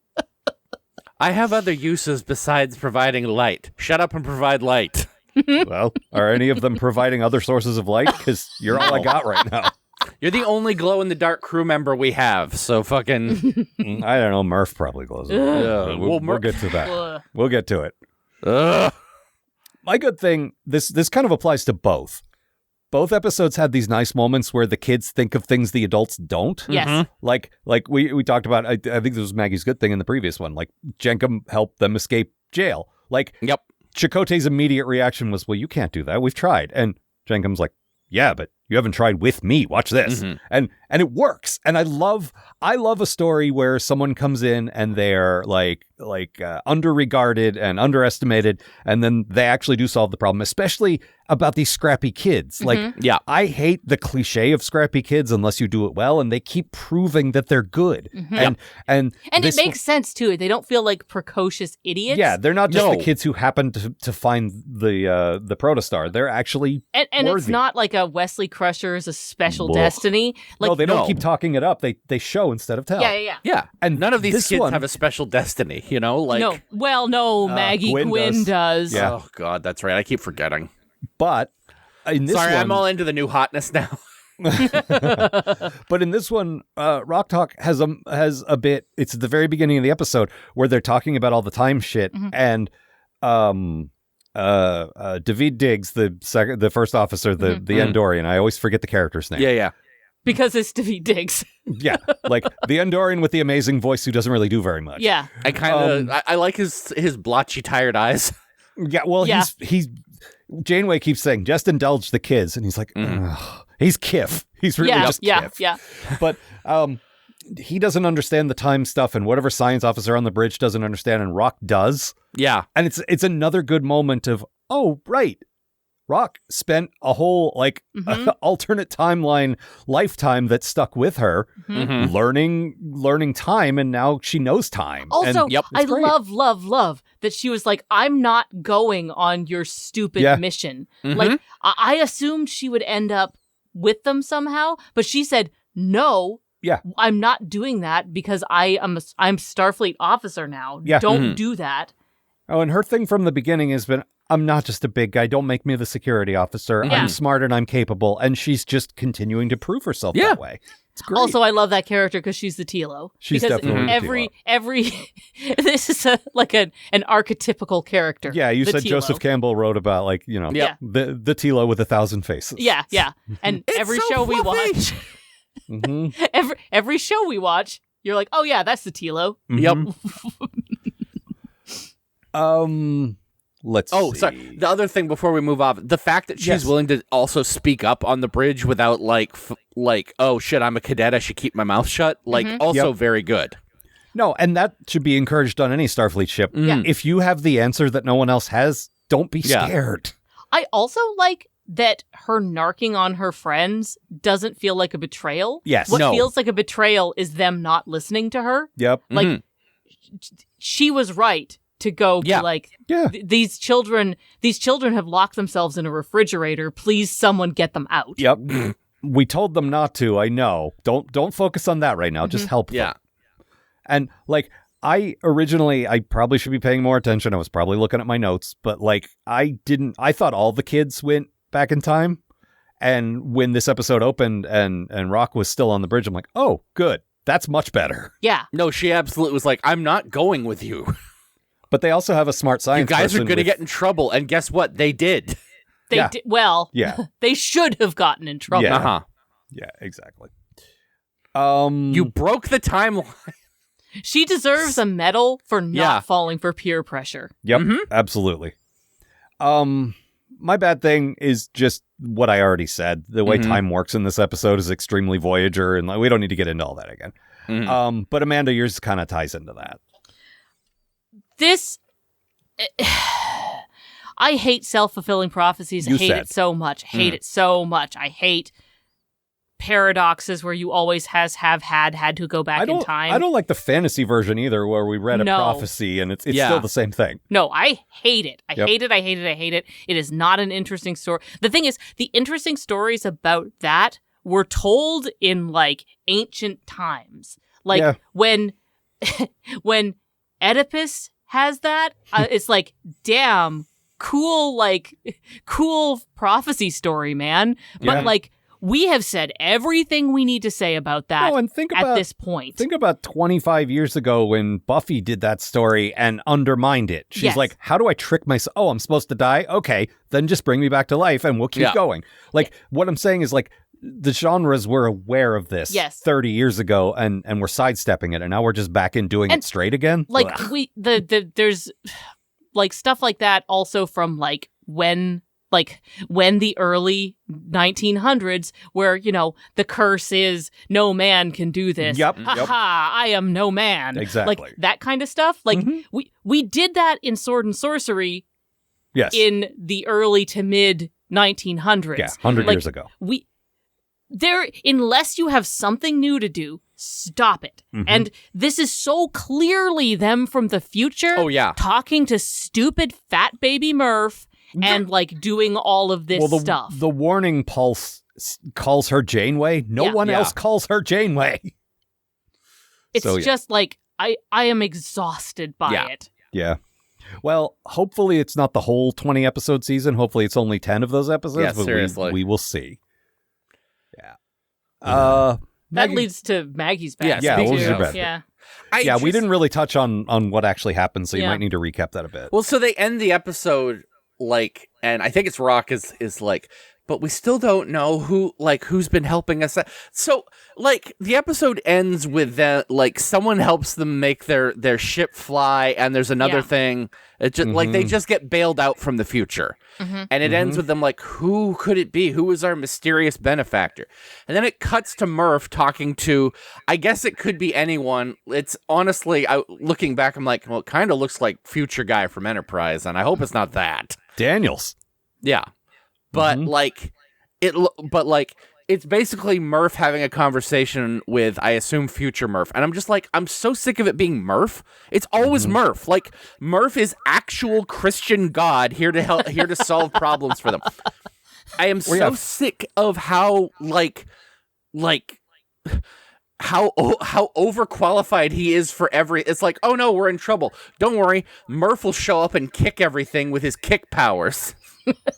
I have other uses besides providing light. Shut up and provide light. Well, are any of them providing other sources of light? Because you're all I got right now. You're the only glow-in-the-dark crew member we have, so fucking... I don't know, Murph probably glows. We'll get to that. We'll get to it. My good thing, this kind of applies to both. Both episodes had these nice moments where the kids think of things the adults don't. Yes. Mm-hmm. Like we talked about, I think this was Maggie's good thing in the previous one. Like, Jenkem helped them escape jail. Like, yep. Chakotay's immediate reaction was, well, you can't do that. We've tried. And Jenkem's like, yeah, but you haven't tried with me. Watch this. Mm-hmm. And it works. And I love a story where someone comes in and they're like underregarded and underestimated, and then they actually do solve the problem, especially about these scrappy kids. Mm-hmm. Like, I hate the cliche of scrappy kids unless you do it well, and they keep proving that they're good. Mm-hmm. And it makes sense too. They don't feel like precocious idiots. Yeah, they're not just the kids who happen to find the protostar. They're actually and worthy. It's not like a Wesley Crusher's a special destiny. Like, no, they don't keep talking it up. They show instead of tell. Yeah. And none of these kids have a special destiny, you know? Like, no, Maggie Quinn does. Yeah. Oh, God, that's right. I keep forgetting. But in this I'm all into the new hotness now. But in this one, Rock Talk has a bit. It's at the very beginning of the episode where they're talking about all the time shit, and David Diggs, the first officer, the Andorian. I always forget the character's name. Yeah. Because it's David Diggs. Yeah, like the Andorian with the amazing voice who doesn't really do very much. Yeah, I kind of I like his blotchy, tired eyes. Yeah, well, he's Janeway keeps saying, just indulge the kids. And he's like, he's Kiff. He's really just Kiff. Yeah. But he doesn't understand the time stuff, and whatever science officer on the bridge doesn't understand, and Rock does. Yeah. And it's another good moment of, oh, right. Rock spent a whole, alternate timeline lifetime that stuck with her, learning time, and now she knows time. Also, and, I love that she was like, I'm not going on your stupid mission. Mm-hmm. Like, I assumed she would end up with them somehow, but she said, no, I'm not doing that because I'm Starfleet officer now. Yeah. Don't do that. Oh, and her thing from the beginning has been, I'm not just a big guy. Don't make me the security officer. Yeah. I'm smart and I'm capable. And she's just continuing to prove herself that way. It's great. Also, I love that character because she's the Tilo. She's definitely every this is an archetypical character. Yeah, you said Tilo. Joseph Campbell wrote about the Tilo with 1,000 faces. Yeah. And every show we watch, every show we watch, you're like, oh yeah, that's the Tilo. Mm-hmm. Yep. Let's see. Sorry. The other thing before we move off, the fact that she's willing to also speak up on the bridge without oh shit, I'm a cadet, I should keep my mouth shut. Also very good. No, and that should be encouraged on any Starfleet ship. Yeah. If you have the answer that no one else has, don't be scared. I also like that her narking on her friends doesn't feel like a betrayal. Yes. What feels like a betrayal is them not listening to her. Yep. Like, she was right to go be like, these children have locked themselves in a refrigerator. Please, someone get them out. Yep. We told them not to. I know. Don't focus on that right now. Just help them. And I probably should be paying more attention. I was probably looking at my notes, but I thought all the kids went back in time. And when this episode opened and Rock was still on the bridge, I'm like, oh, good. That's much better. Yeah. No, she absolutely was like, I'm not going with you. But they also have a smart science person. You guys are going to get in trouble, and guess what? They did. They did. Well, they should have gotten in trouble. Yeah, yeah, exactly. You broke the timeline. She deserves a medal for not falling for peer pressure. Yep, absolutely. My bad thing is just what I already said. The way time works in this episode is extremely Voyager, and we don't need to get into all that again. But Amanda, yours kind of ties into that. This, I hate self-fulfilling prophecies. I hate it so much. I hate it so much. I hate paradoxes where you always had to go back in time. I don't like the fantasy version either, where we read a prophecy and it's still the same thing. No, I hate it. I hate it. It is not an interesting story. The thing is, the interesting stories about that were told in like ancient times. Like when Oedipus has that, it's like, damn, cool prophecy story, man. But like, we have said everything we need to say about that at this point. Think about 25 years ago when Buffy did that story and undermined it. She's like, how do I trick myself? Oh, I'm supposed to die? Okay, then just bring me back to life and we'll keep going. Like, what I'm saying is, like, the genres were aware of this 30 years ago and we're sidestepping it, and now we're just back in doing it straight again. Like, there's like stuff like that also from like when the early 1900s, where, you know, the curse is no man can do this. I am no man. Exactly. Like that kind of stuff. Like we did that in Sword and Sorcery. Yes. In the early to mid 1900s. Yeah, 100 years ago. Unless you have something new to do, stop it. And this is so clearly them from the future. Oh, yeah. Talking to stupid fat baby Murph. And, like, doing all of this stuff. The warning pulse calls her Janeway. No one else calls her Janeway. It's just, like, I am exhausted by it. Yeah. Well, hopefully it's not the whole 20-episode season. Hopefully it's only 10 of those episodes. Yeah, but seriously. We will see. Yeah. That leads to Maggie's bad. Yeah, what was your bad? Yeah. We didn't really touch on what actually happened, so you might need to recap that a bit. Well, so they end the episode... like, and I think it's Rock is like, but we still don't know who's been helping us. So, like, the episode ends with that, like, someone helps them make their ship fly, and there's another thing. It just like they just get bailed out from the future, and it ends with them like, who could it be? Who is our mysterious benefactor? And then it cuts to Murph talking to, I guess it could be anyone. It's honestly, looking back, I'm like, well, it kind of looks like future guy from Enterprise, and I hope it's not that. Daniels. Yeah. But it's basically Murph having a conversation with, I assume, future Murph. And I'm just like, I'm so sick of it being Murph. It's always Murph. Like, Murph is actual Christian God here to solve problems for them. I am sick of how how overqualified he is for it's like, oh no, we're in trouble. Don't worry, Murph will show up and kick everything with his kick powers.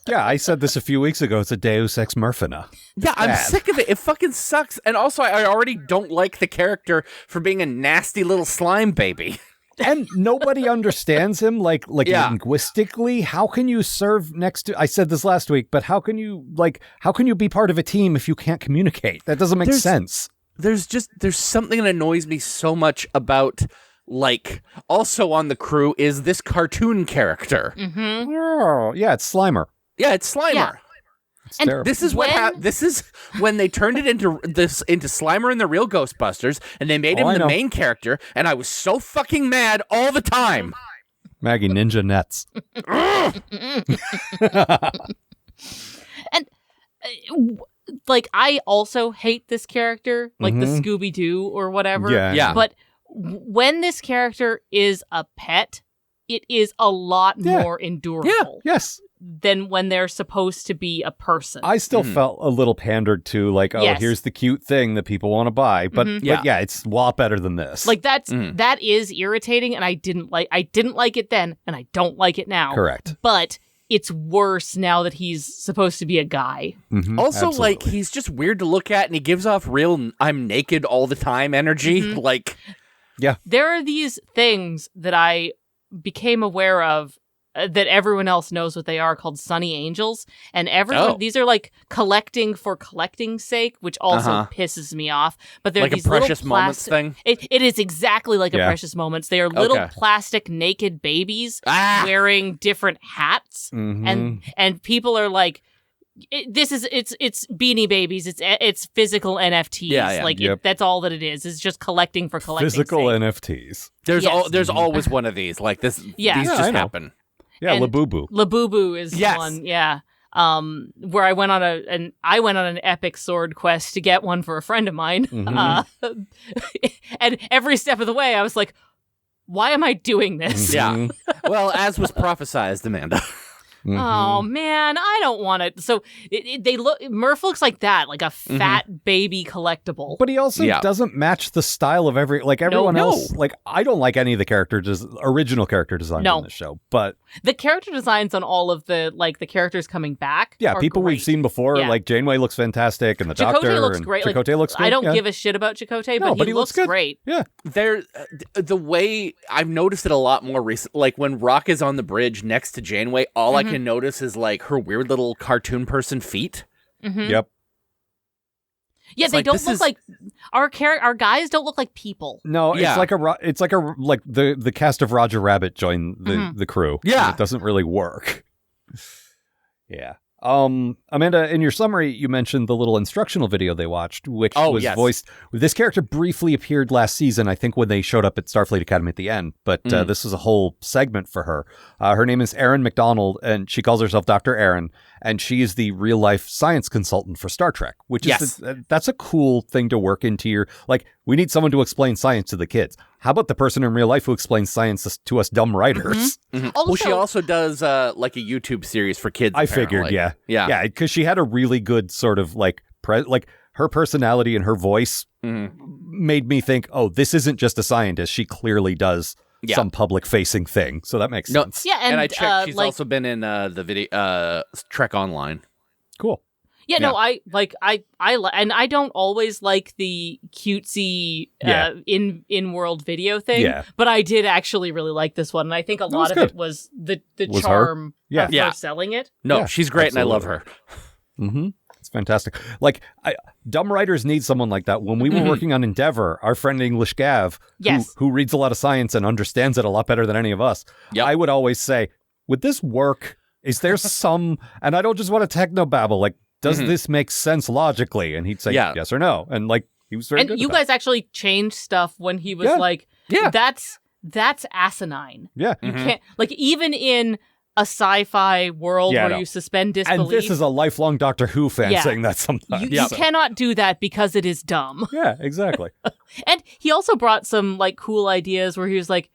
Yeah, I said this a few weeks ago. It's a Deus Ex Machina. Yeah, I'm sick of it. It fucking sucks. And also, I already don't like the character for being a nasty little slime baby. And nobody understands him, like linguistically. How can you serve next to? I said this last week, but how can you be part of a team if you can't communicate? That doesn't make sense. There's something that annoys me so much about, like, also on the crew is this cartoon character. Oh, yeah, it's Slimer. Yeah, it's Slimer. Yeah. It's terrible. This is this is when they turned it into Slimer and the Real Ghostbusters, and they made him the main character, and I was so fucking mad all the time. Maggie, ninja nets. And like, I also hate this character, like the Scooby-Doo or whatever. Yeah. But when this character is a pet, it is a lot more endurable. Yes. Than when they're supposed to be a person. I still felt a little pandered to, like, here's the cute thing that people want to buy. But, it's a lot better than this. Like, that is irritating, and I didn't like it then, and I don't like it now. Correct. But it's worse now that he's supposed to be a guy. Also, like, he's just weird to look at, and he gives off real I'm naked all the time energy. Like, there are these things that I became aware of that everyone else knows what they are, called Sunny Angels. And these are like collecting for collecting's sake, which also pisses me off. But they're like these a Precious Moments thing? It is exactly like a Precious Moments. They are little plastic naked babies wearing different hats. And people are like, it's Beanie Babies. It's physical NFTs. That's all that it is. It's just collecting for collecting's physical sake. NFTs. There's always one of these. Like this. These just happen. Yeah, Labubu. Labubu is one, yeah. Where I went on an epic sword quest to get one for a friend of mine. Mm-hmm. And every step of the way, I was like, why am I doing this? Yeah. Well, as was prophesized, Amanda. Mm-hmm. Oh man, I don't want it. So Murph looks like that, like a fat baby collectible. But he also doesn't match the style of everyone else. Like, I don't like any of the original character designs in the show. But the character designs on all of the characters coming back. Yeah, are people great. We've seen before. Yeah. Like Janeway looks fantastic, and the Chakotay Doctor looks great. Chakotay looks good. I don't give a shit about Chakotay, but he looks great. Yeah, the way I've noticed it a lot more recently. Like when Rock is on the bridge next to Janeway, all I can notice is like her weird little cartoon person feet. Mm-hmm. Yep. Yeah, it's they don't look like our guys don't look like people. No, it's like the cast of Roger Rabbit joined the crew. Yeah, it doesn't really work. Yeah. Amanda, in your summary, you mentioned the little instructional video they watched, which was voiced. This character briefly appeared last season, I think, when they showed up at Starfleet Academy at the end. But this was a whole segment for her. Her name is Erin McDonald, and she calls herself Dr. Erin, and she is the real life science consultant for Star Trek, which is that's a cool thing to work into your we need someone to explain science to the kids. How about the person in real life who explains science to us dumb writers? Mm-hmm. Also, well, she also does like a YouTube series for kids. I figured, yeah, because she had a really good sort of her personality and her voice made me think, oh, this isn't just a scientist. She clearly does some public-facing thing, so that makes sense. Yeah, and I checked. She's also been in the video Trek Online. Cool. Yeah, no, I and I don't always like the cutesy in-world video thing, but I did actually really like this one, and I think a lot of it was the charm of her selling it. No, she's great, and I love her. Mm-hmm. It's fantastic. Dumb writers need someone like that. When we were working on Endeavor, our friend English Gav, who reads a lot of science and understands it a lot better than any of us, I would always say, would this work? Is there some, and I don't just want to technobabble, does this make sense logically? And he'd say yes or no. And he was very good. And you guys actually changed stuff when he was that's asinine. Yeah. You can't, even in a sci-fi world where you suspend disbelief. And this is a lifelong Doctor Who fan saying that sometimes. You cannot do that because it is dumb. Yeah, exactly. And he also brought some cool ideas where he was like,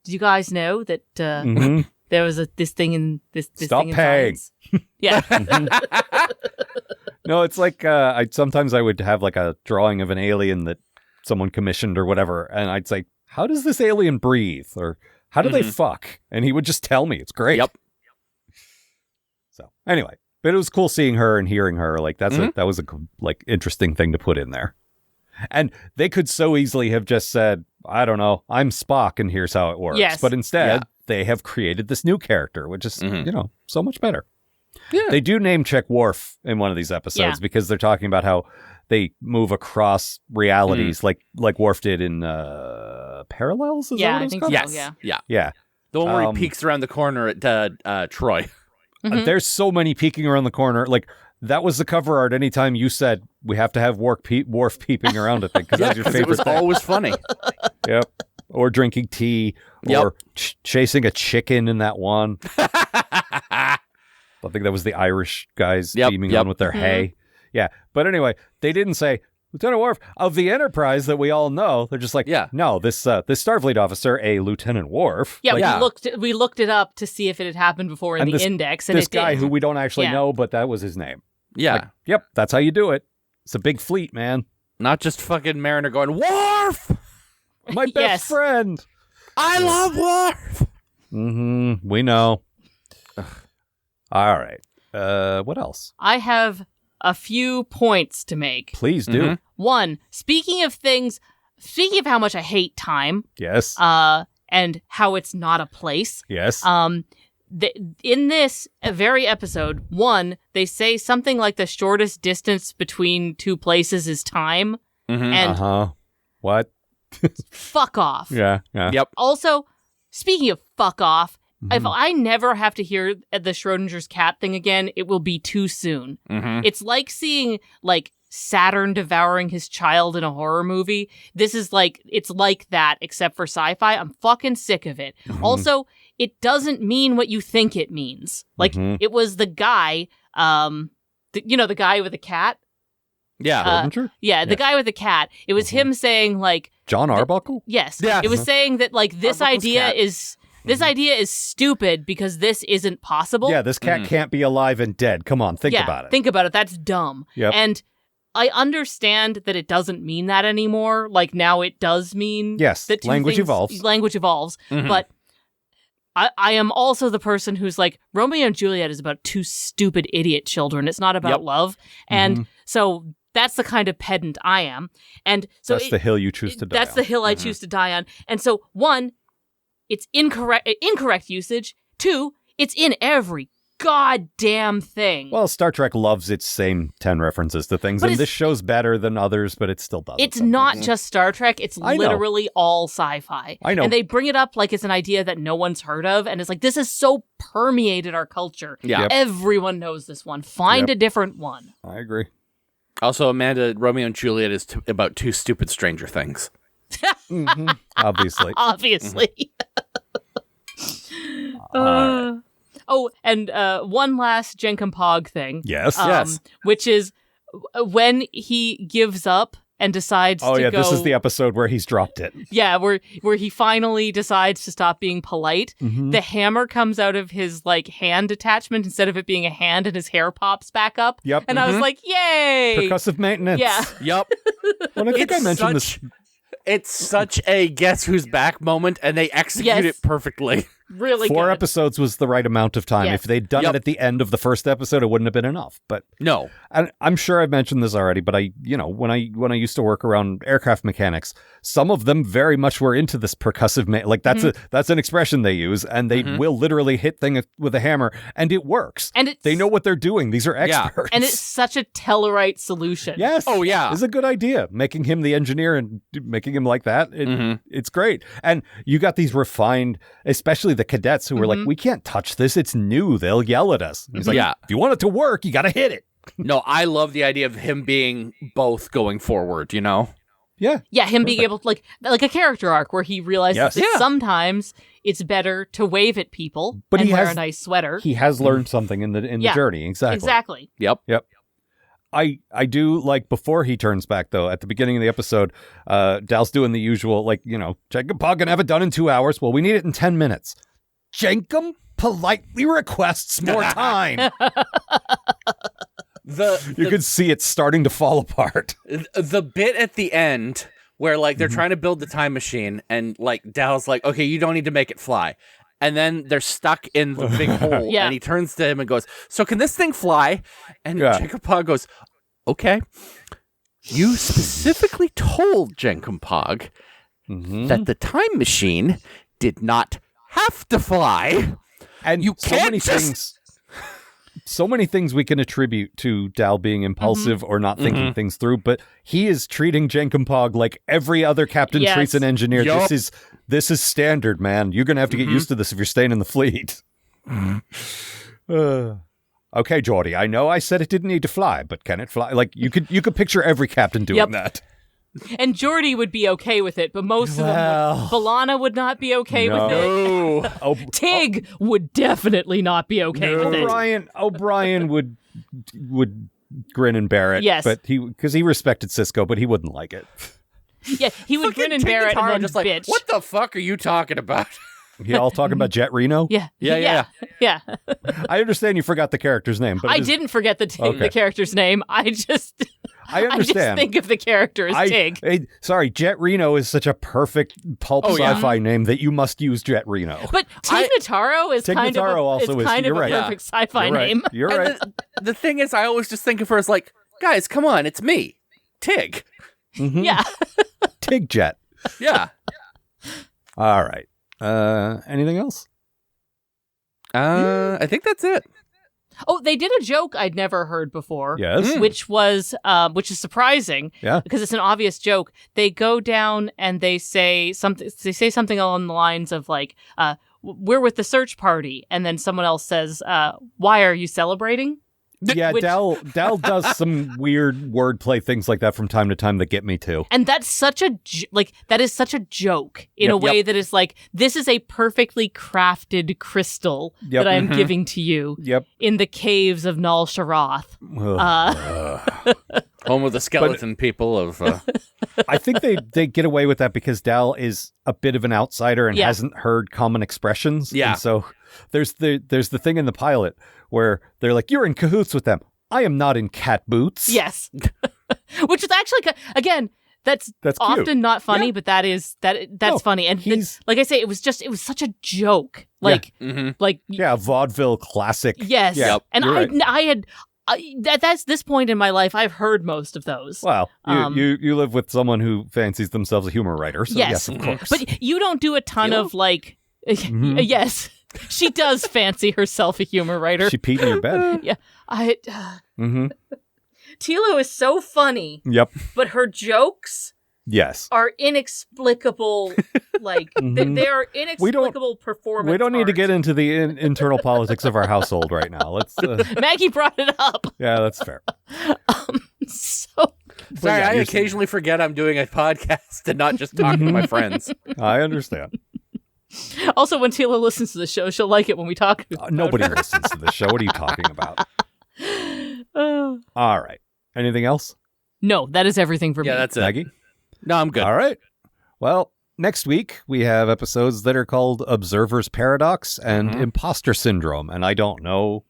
did you guys know that there was this thing in this Stop thing in paying. science? Yeah. No, it's sometimes I would have a drawing of an alien that someone commissioned or whatever, and I'd say, how does this alien breathe? Or how do they fuck? And he would just tell me. It's great. Yep. So anyway, but it was cool seeing her and hearing her. That was a interesting thing to put in there. And they could so easily have just said, I don't know, I'm Spock and here's how it works. Yes. But instead, they have created this new character, which is, so much better. Yeah. They do name check Worf in one of these episodes because they're talking about how they move across realities like Worf did in Parallels? Is that what it was called? Yes. Yeah. The one where he peeks around the corner at Troy. There's so many peeking around the corner. That was the cover art anytime you said we have to have Worf peeping around at thing because that's your favorite it was thing. Always funny. Yep. Or drinking tea or chasing a chicken in that one. I think that was the Irish guys beaming on with their hay. Yeah. But anyway, they didn't say, Lieutenant Worf of the Enterprise that we all know. They're just no, this Starfleet officer, a Lieutenant Worf. Yeah, we looked it up to see if it had happened before in the index. And this it guy did. who we don't actually know, but that was his name. Yeah. Yep, that's how you do it. It's a big fleet, man. Not just fucking Mariner going, Worf! My best friend! I love Worf! Mm-hmm. We know. All right. What else? I have a few points to make. Please do. One, speaking of how much I hate time. Yes. And how it's not a place. Yes. In this very episode, one, they say something like the shortest distance between two places is time. And what? Fuck off. Yeah. Yep. Also, speaking of fuck off, if I never have to hear the Schrodinger's cat thing again, it will be too soon. It's like seeing Saturn devouring his child in a horror movie. This is it's like that, except for sci-fi. I'm fucking sick of it. Also, it doesn't mean what you think it means. Like, it was the guy, the guy with the cat. Yeah. The guy with the cat. It was him saying, like... John Arbuckle? Yes. It was saying that, like, this idea is stupid because this isn't possible. Yeah, this cat can't be alive and dead. Come on, think about it. Think about it. That's dumb. Yep. And I understand that it doesn't mean that anymore. Like, now it does mean that language evolves. Language evolves. But I am also the person who's like, Romeo and Juliet is about two stupid idiot children. It's not about love. And so that's the kind of pedant I am. And so that's the hill you choose to die on. That's the hill I choose to die on. And so, one, it's incorrect usage. Two, it's in every goddamn thing. Well, Star Trek loves its same 10 references to things, and this show's better than others, but it still does. It's not just Star Trek, it's literally all sci-fi. I know. And they bring it up like it's an idea that no one's heard of, and it's like, this has so permeated our culture. Yeah. Yep. Everyone knows this one. Find a different one. I agree. Also, Amanda, Romeo and Juliet is about two stupid Stranger Things. Obviously. Obviously. Oh, and one last Jenkum-Pog thing. Yes. Yes. Which is when he gives up and decides to go... this is the episode where he's dropped it. Yeah, where he finally decides to stop being polite. The hammer comes out of his, like, hand attachment instead of it being a hand, and his hair pops back up. Yep. And I was like, yay! Percussive maintenance. Yeah. Yep. Well, I think I mentioned this... It's such a guess who's back moment, and they execute it perfectly. Really 4 good. episodes was the right amount of time. Yes. If they'd done it at the end of the first episode, it wouldn't have been enough. But no, I'm sure I've mentioned this already. But when I used to work around aircraft mechanics, some of them very much were into this percussive. That's an expression they use, and they will literally hit things with a hammer, and it works. And they know what they're doing. These are experts. And it's such a Tellarite solution. Yes. Oh yeah, it's a good idea. Making him the engineer and making him like that. It's great. And you got these refined, especially the cadets who were like, we can't touch this. It's new. They'll yell at us. He's like, if you want it to work, you got to hit it. No, I love the idea of him being both going forward, you know? Yeah. Yeah, him being able to, like a character arc where he realizes that sometimes it's better to wave at people and wear a nice sweater. He has learned something in the journey. Exactly. Yep. I do like before he turns back though. At the beginning of the episode, Dal's doing the usual Jenkum-Pog can have it done in 2 hours. Well, we need it in 10 minutes. Jenkum politely requests more time. You could see it starting to fall apart. The bit at the end where they're trying to build the time machine, and Dal's like, okay, you don't need to make it fly. And then they're stuck in the big hole, and he turns to him and goes, so can this thing fly? And Jenkum-Pog goes, okay. You specifically told Jenkum-Pog that the time machine did not have to fly. And you can't so many things we can attribute to Dal being impulsive or not thinking things through, but he is treating Jenkum-Pog like every other captain treats an engineer. Yep. This is standard, man. You're going to have to get used to this if you're staying in the fleet. Okay, Geordie, I know I said it didn't need to fly, but can it fly? You could picture every captain doing that. And Geordie would be okay with it, but most of them would. B'Elanna would not be okay with it. Tig would definitely not be okay with it. O'Brien would grin and bear it. Yes. But because he respected Cisco, but he wouldn't like it. Yeah, he would grin and bear it and then just bitch. What the fuck are you talking about? You all talking about Jet Reno? Yeah. I understand you forgot the character's name, but I didn't forget the character's name. I understand. I just think of the character as Tig. Sorry, Jet Reno is such a perfect pulp sci-fi name that you must use Jet Reno. But Tig Notaro is kind of a perfect sci-fi name. You're right. The thing is, I always just think of her as guys, come on, it's me, Tig. Yeah. Tig Jet. Yeah. All right. Anything else? I think that's it. Oh, they did a joke I'd never heard before. Yes. Which is surprising. Yeah. Because it's an obvious joke. They go down and they say something along the lines of we're with the search party, and then someone else says, why are you celebrating? Yeah, Dal does some weird wordplay things like that from time to time that get me too. And that's such a that is such a joke in a way that is like, this is a perfectly crafted crystal that I am giving to you in the caves of Nal Sharath. Home of the skeleton people of... I think they get away with that because Dal is a bit of an outsider and hasn't heard common expressions. Yeah. And so there's the thing in the pilot where they're like, you're in cahoots with them. I am not in cat boots. Yes. Which is actually, again, that's often cute. Not funny, but that's funny. And like I say, it was such a joke. Like, vaudeville classic. Yes. Yep. And I had that's this point in my life, I've heard most of those. Well, you live with someone who fancies themselves a humor writer, so yes of course. But you don't do a ton of like, yes, she does fancy herself a humor writer. She peed in your bed. Yeah, Tilo is so funny. Yep. But her jokes. Yes. Are inexplicable, like, they are inexplicable performance We don't need art. to get into the internal politics of our household right now. Let's. Maggie brought it up. Yeah, that's fair. Sorry, I occasionally forget I'm doing a podcast and not just talking to my friends. I understand. Also, when Tila listens to the show, she'll like it when we talk about nobody her. listens to the show. What are you talking about? All right. Anything else? No, that is everything for me. Yeah, that's it. Maggie? No, I'm good. All right. Well, next week we have episodes that are called Observer's Paradox and Imposter Syndrome, and I don't know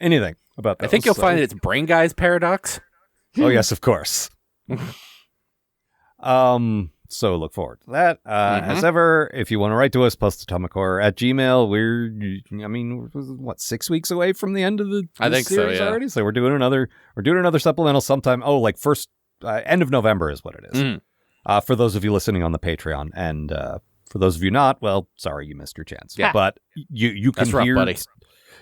anything about those. I think you'll find it's Brain Guy's Paradox. Oh, yes, of course. So look forward to that. As ever, if you want to write to us, postatomichorror@gmail.com. We're 6 weeks away from the end of the series already. So we're doing another supplemental sometime. Oh, like end of November is what it is. For those of you listening on the Patreon, and for those of you not, well, sorry, you missed your chance. Yeah. But you can hear. Buddy.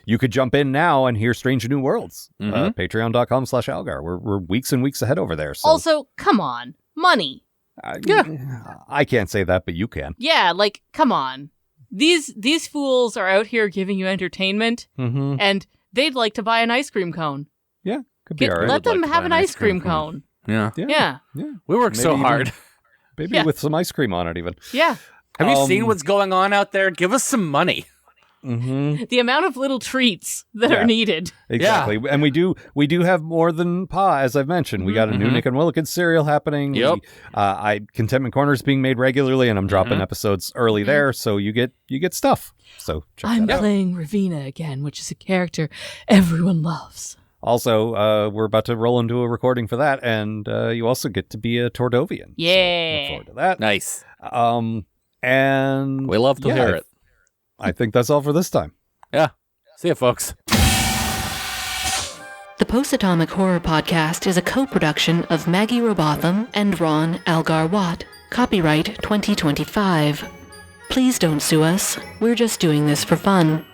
You could jump in now and hear Strange New Worlds. Patreon.com/Algar. We're weeks and weeks ahead over there. So. Also, come on, money. I can't say that, but you can. Yeah, like, come on. These fools are out here giving you entertainment, and they'd like to buy an ice cream cone. Yeah, could be all right. Let them have an ice cream cone. Yeah. We work so hard. Maybe with some ice cream on it, even. Yeah. Have you seen what's going on out there? Give us some money. The amount of little treats that are needed. Exactly. And we do have more than Pa, as I've mentioned. We got a new Nick and Willikins serial happening. Yep. Contentment Corner is being made regularly, and I'm dropping episodes early there, so you get stuff. So check that out. I'm playing Ravina again, which is a character everyone loves. Also, we're about to roll into a recording for that, and you also get to be a Tordovian. Yeah. So look forward to that. Nice. And we love to hear it. I think that's all for this time. Yeah. See ya, folks. The Post-Atomic Horror Podcast is a co-production of Maggie Robotham and Ron Algar Watt. Copyright 2025. Please don't sue us. We're just doing this for fun.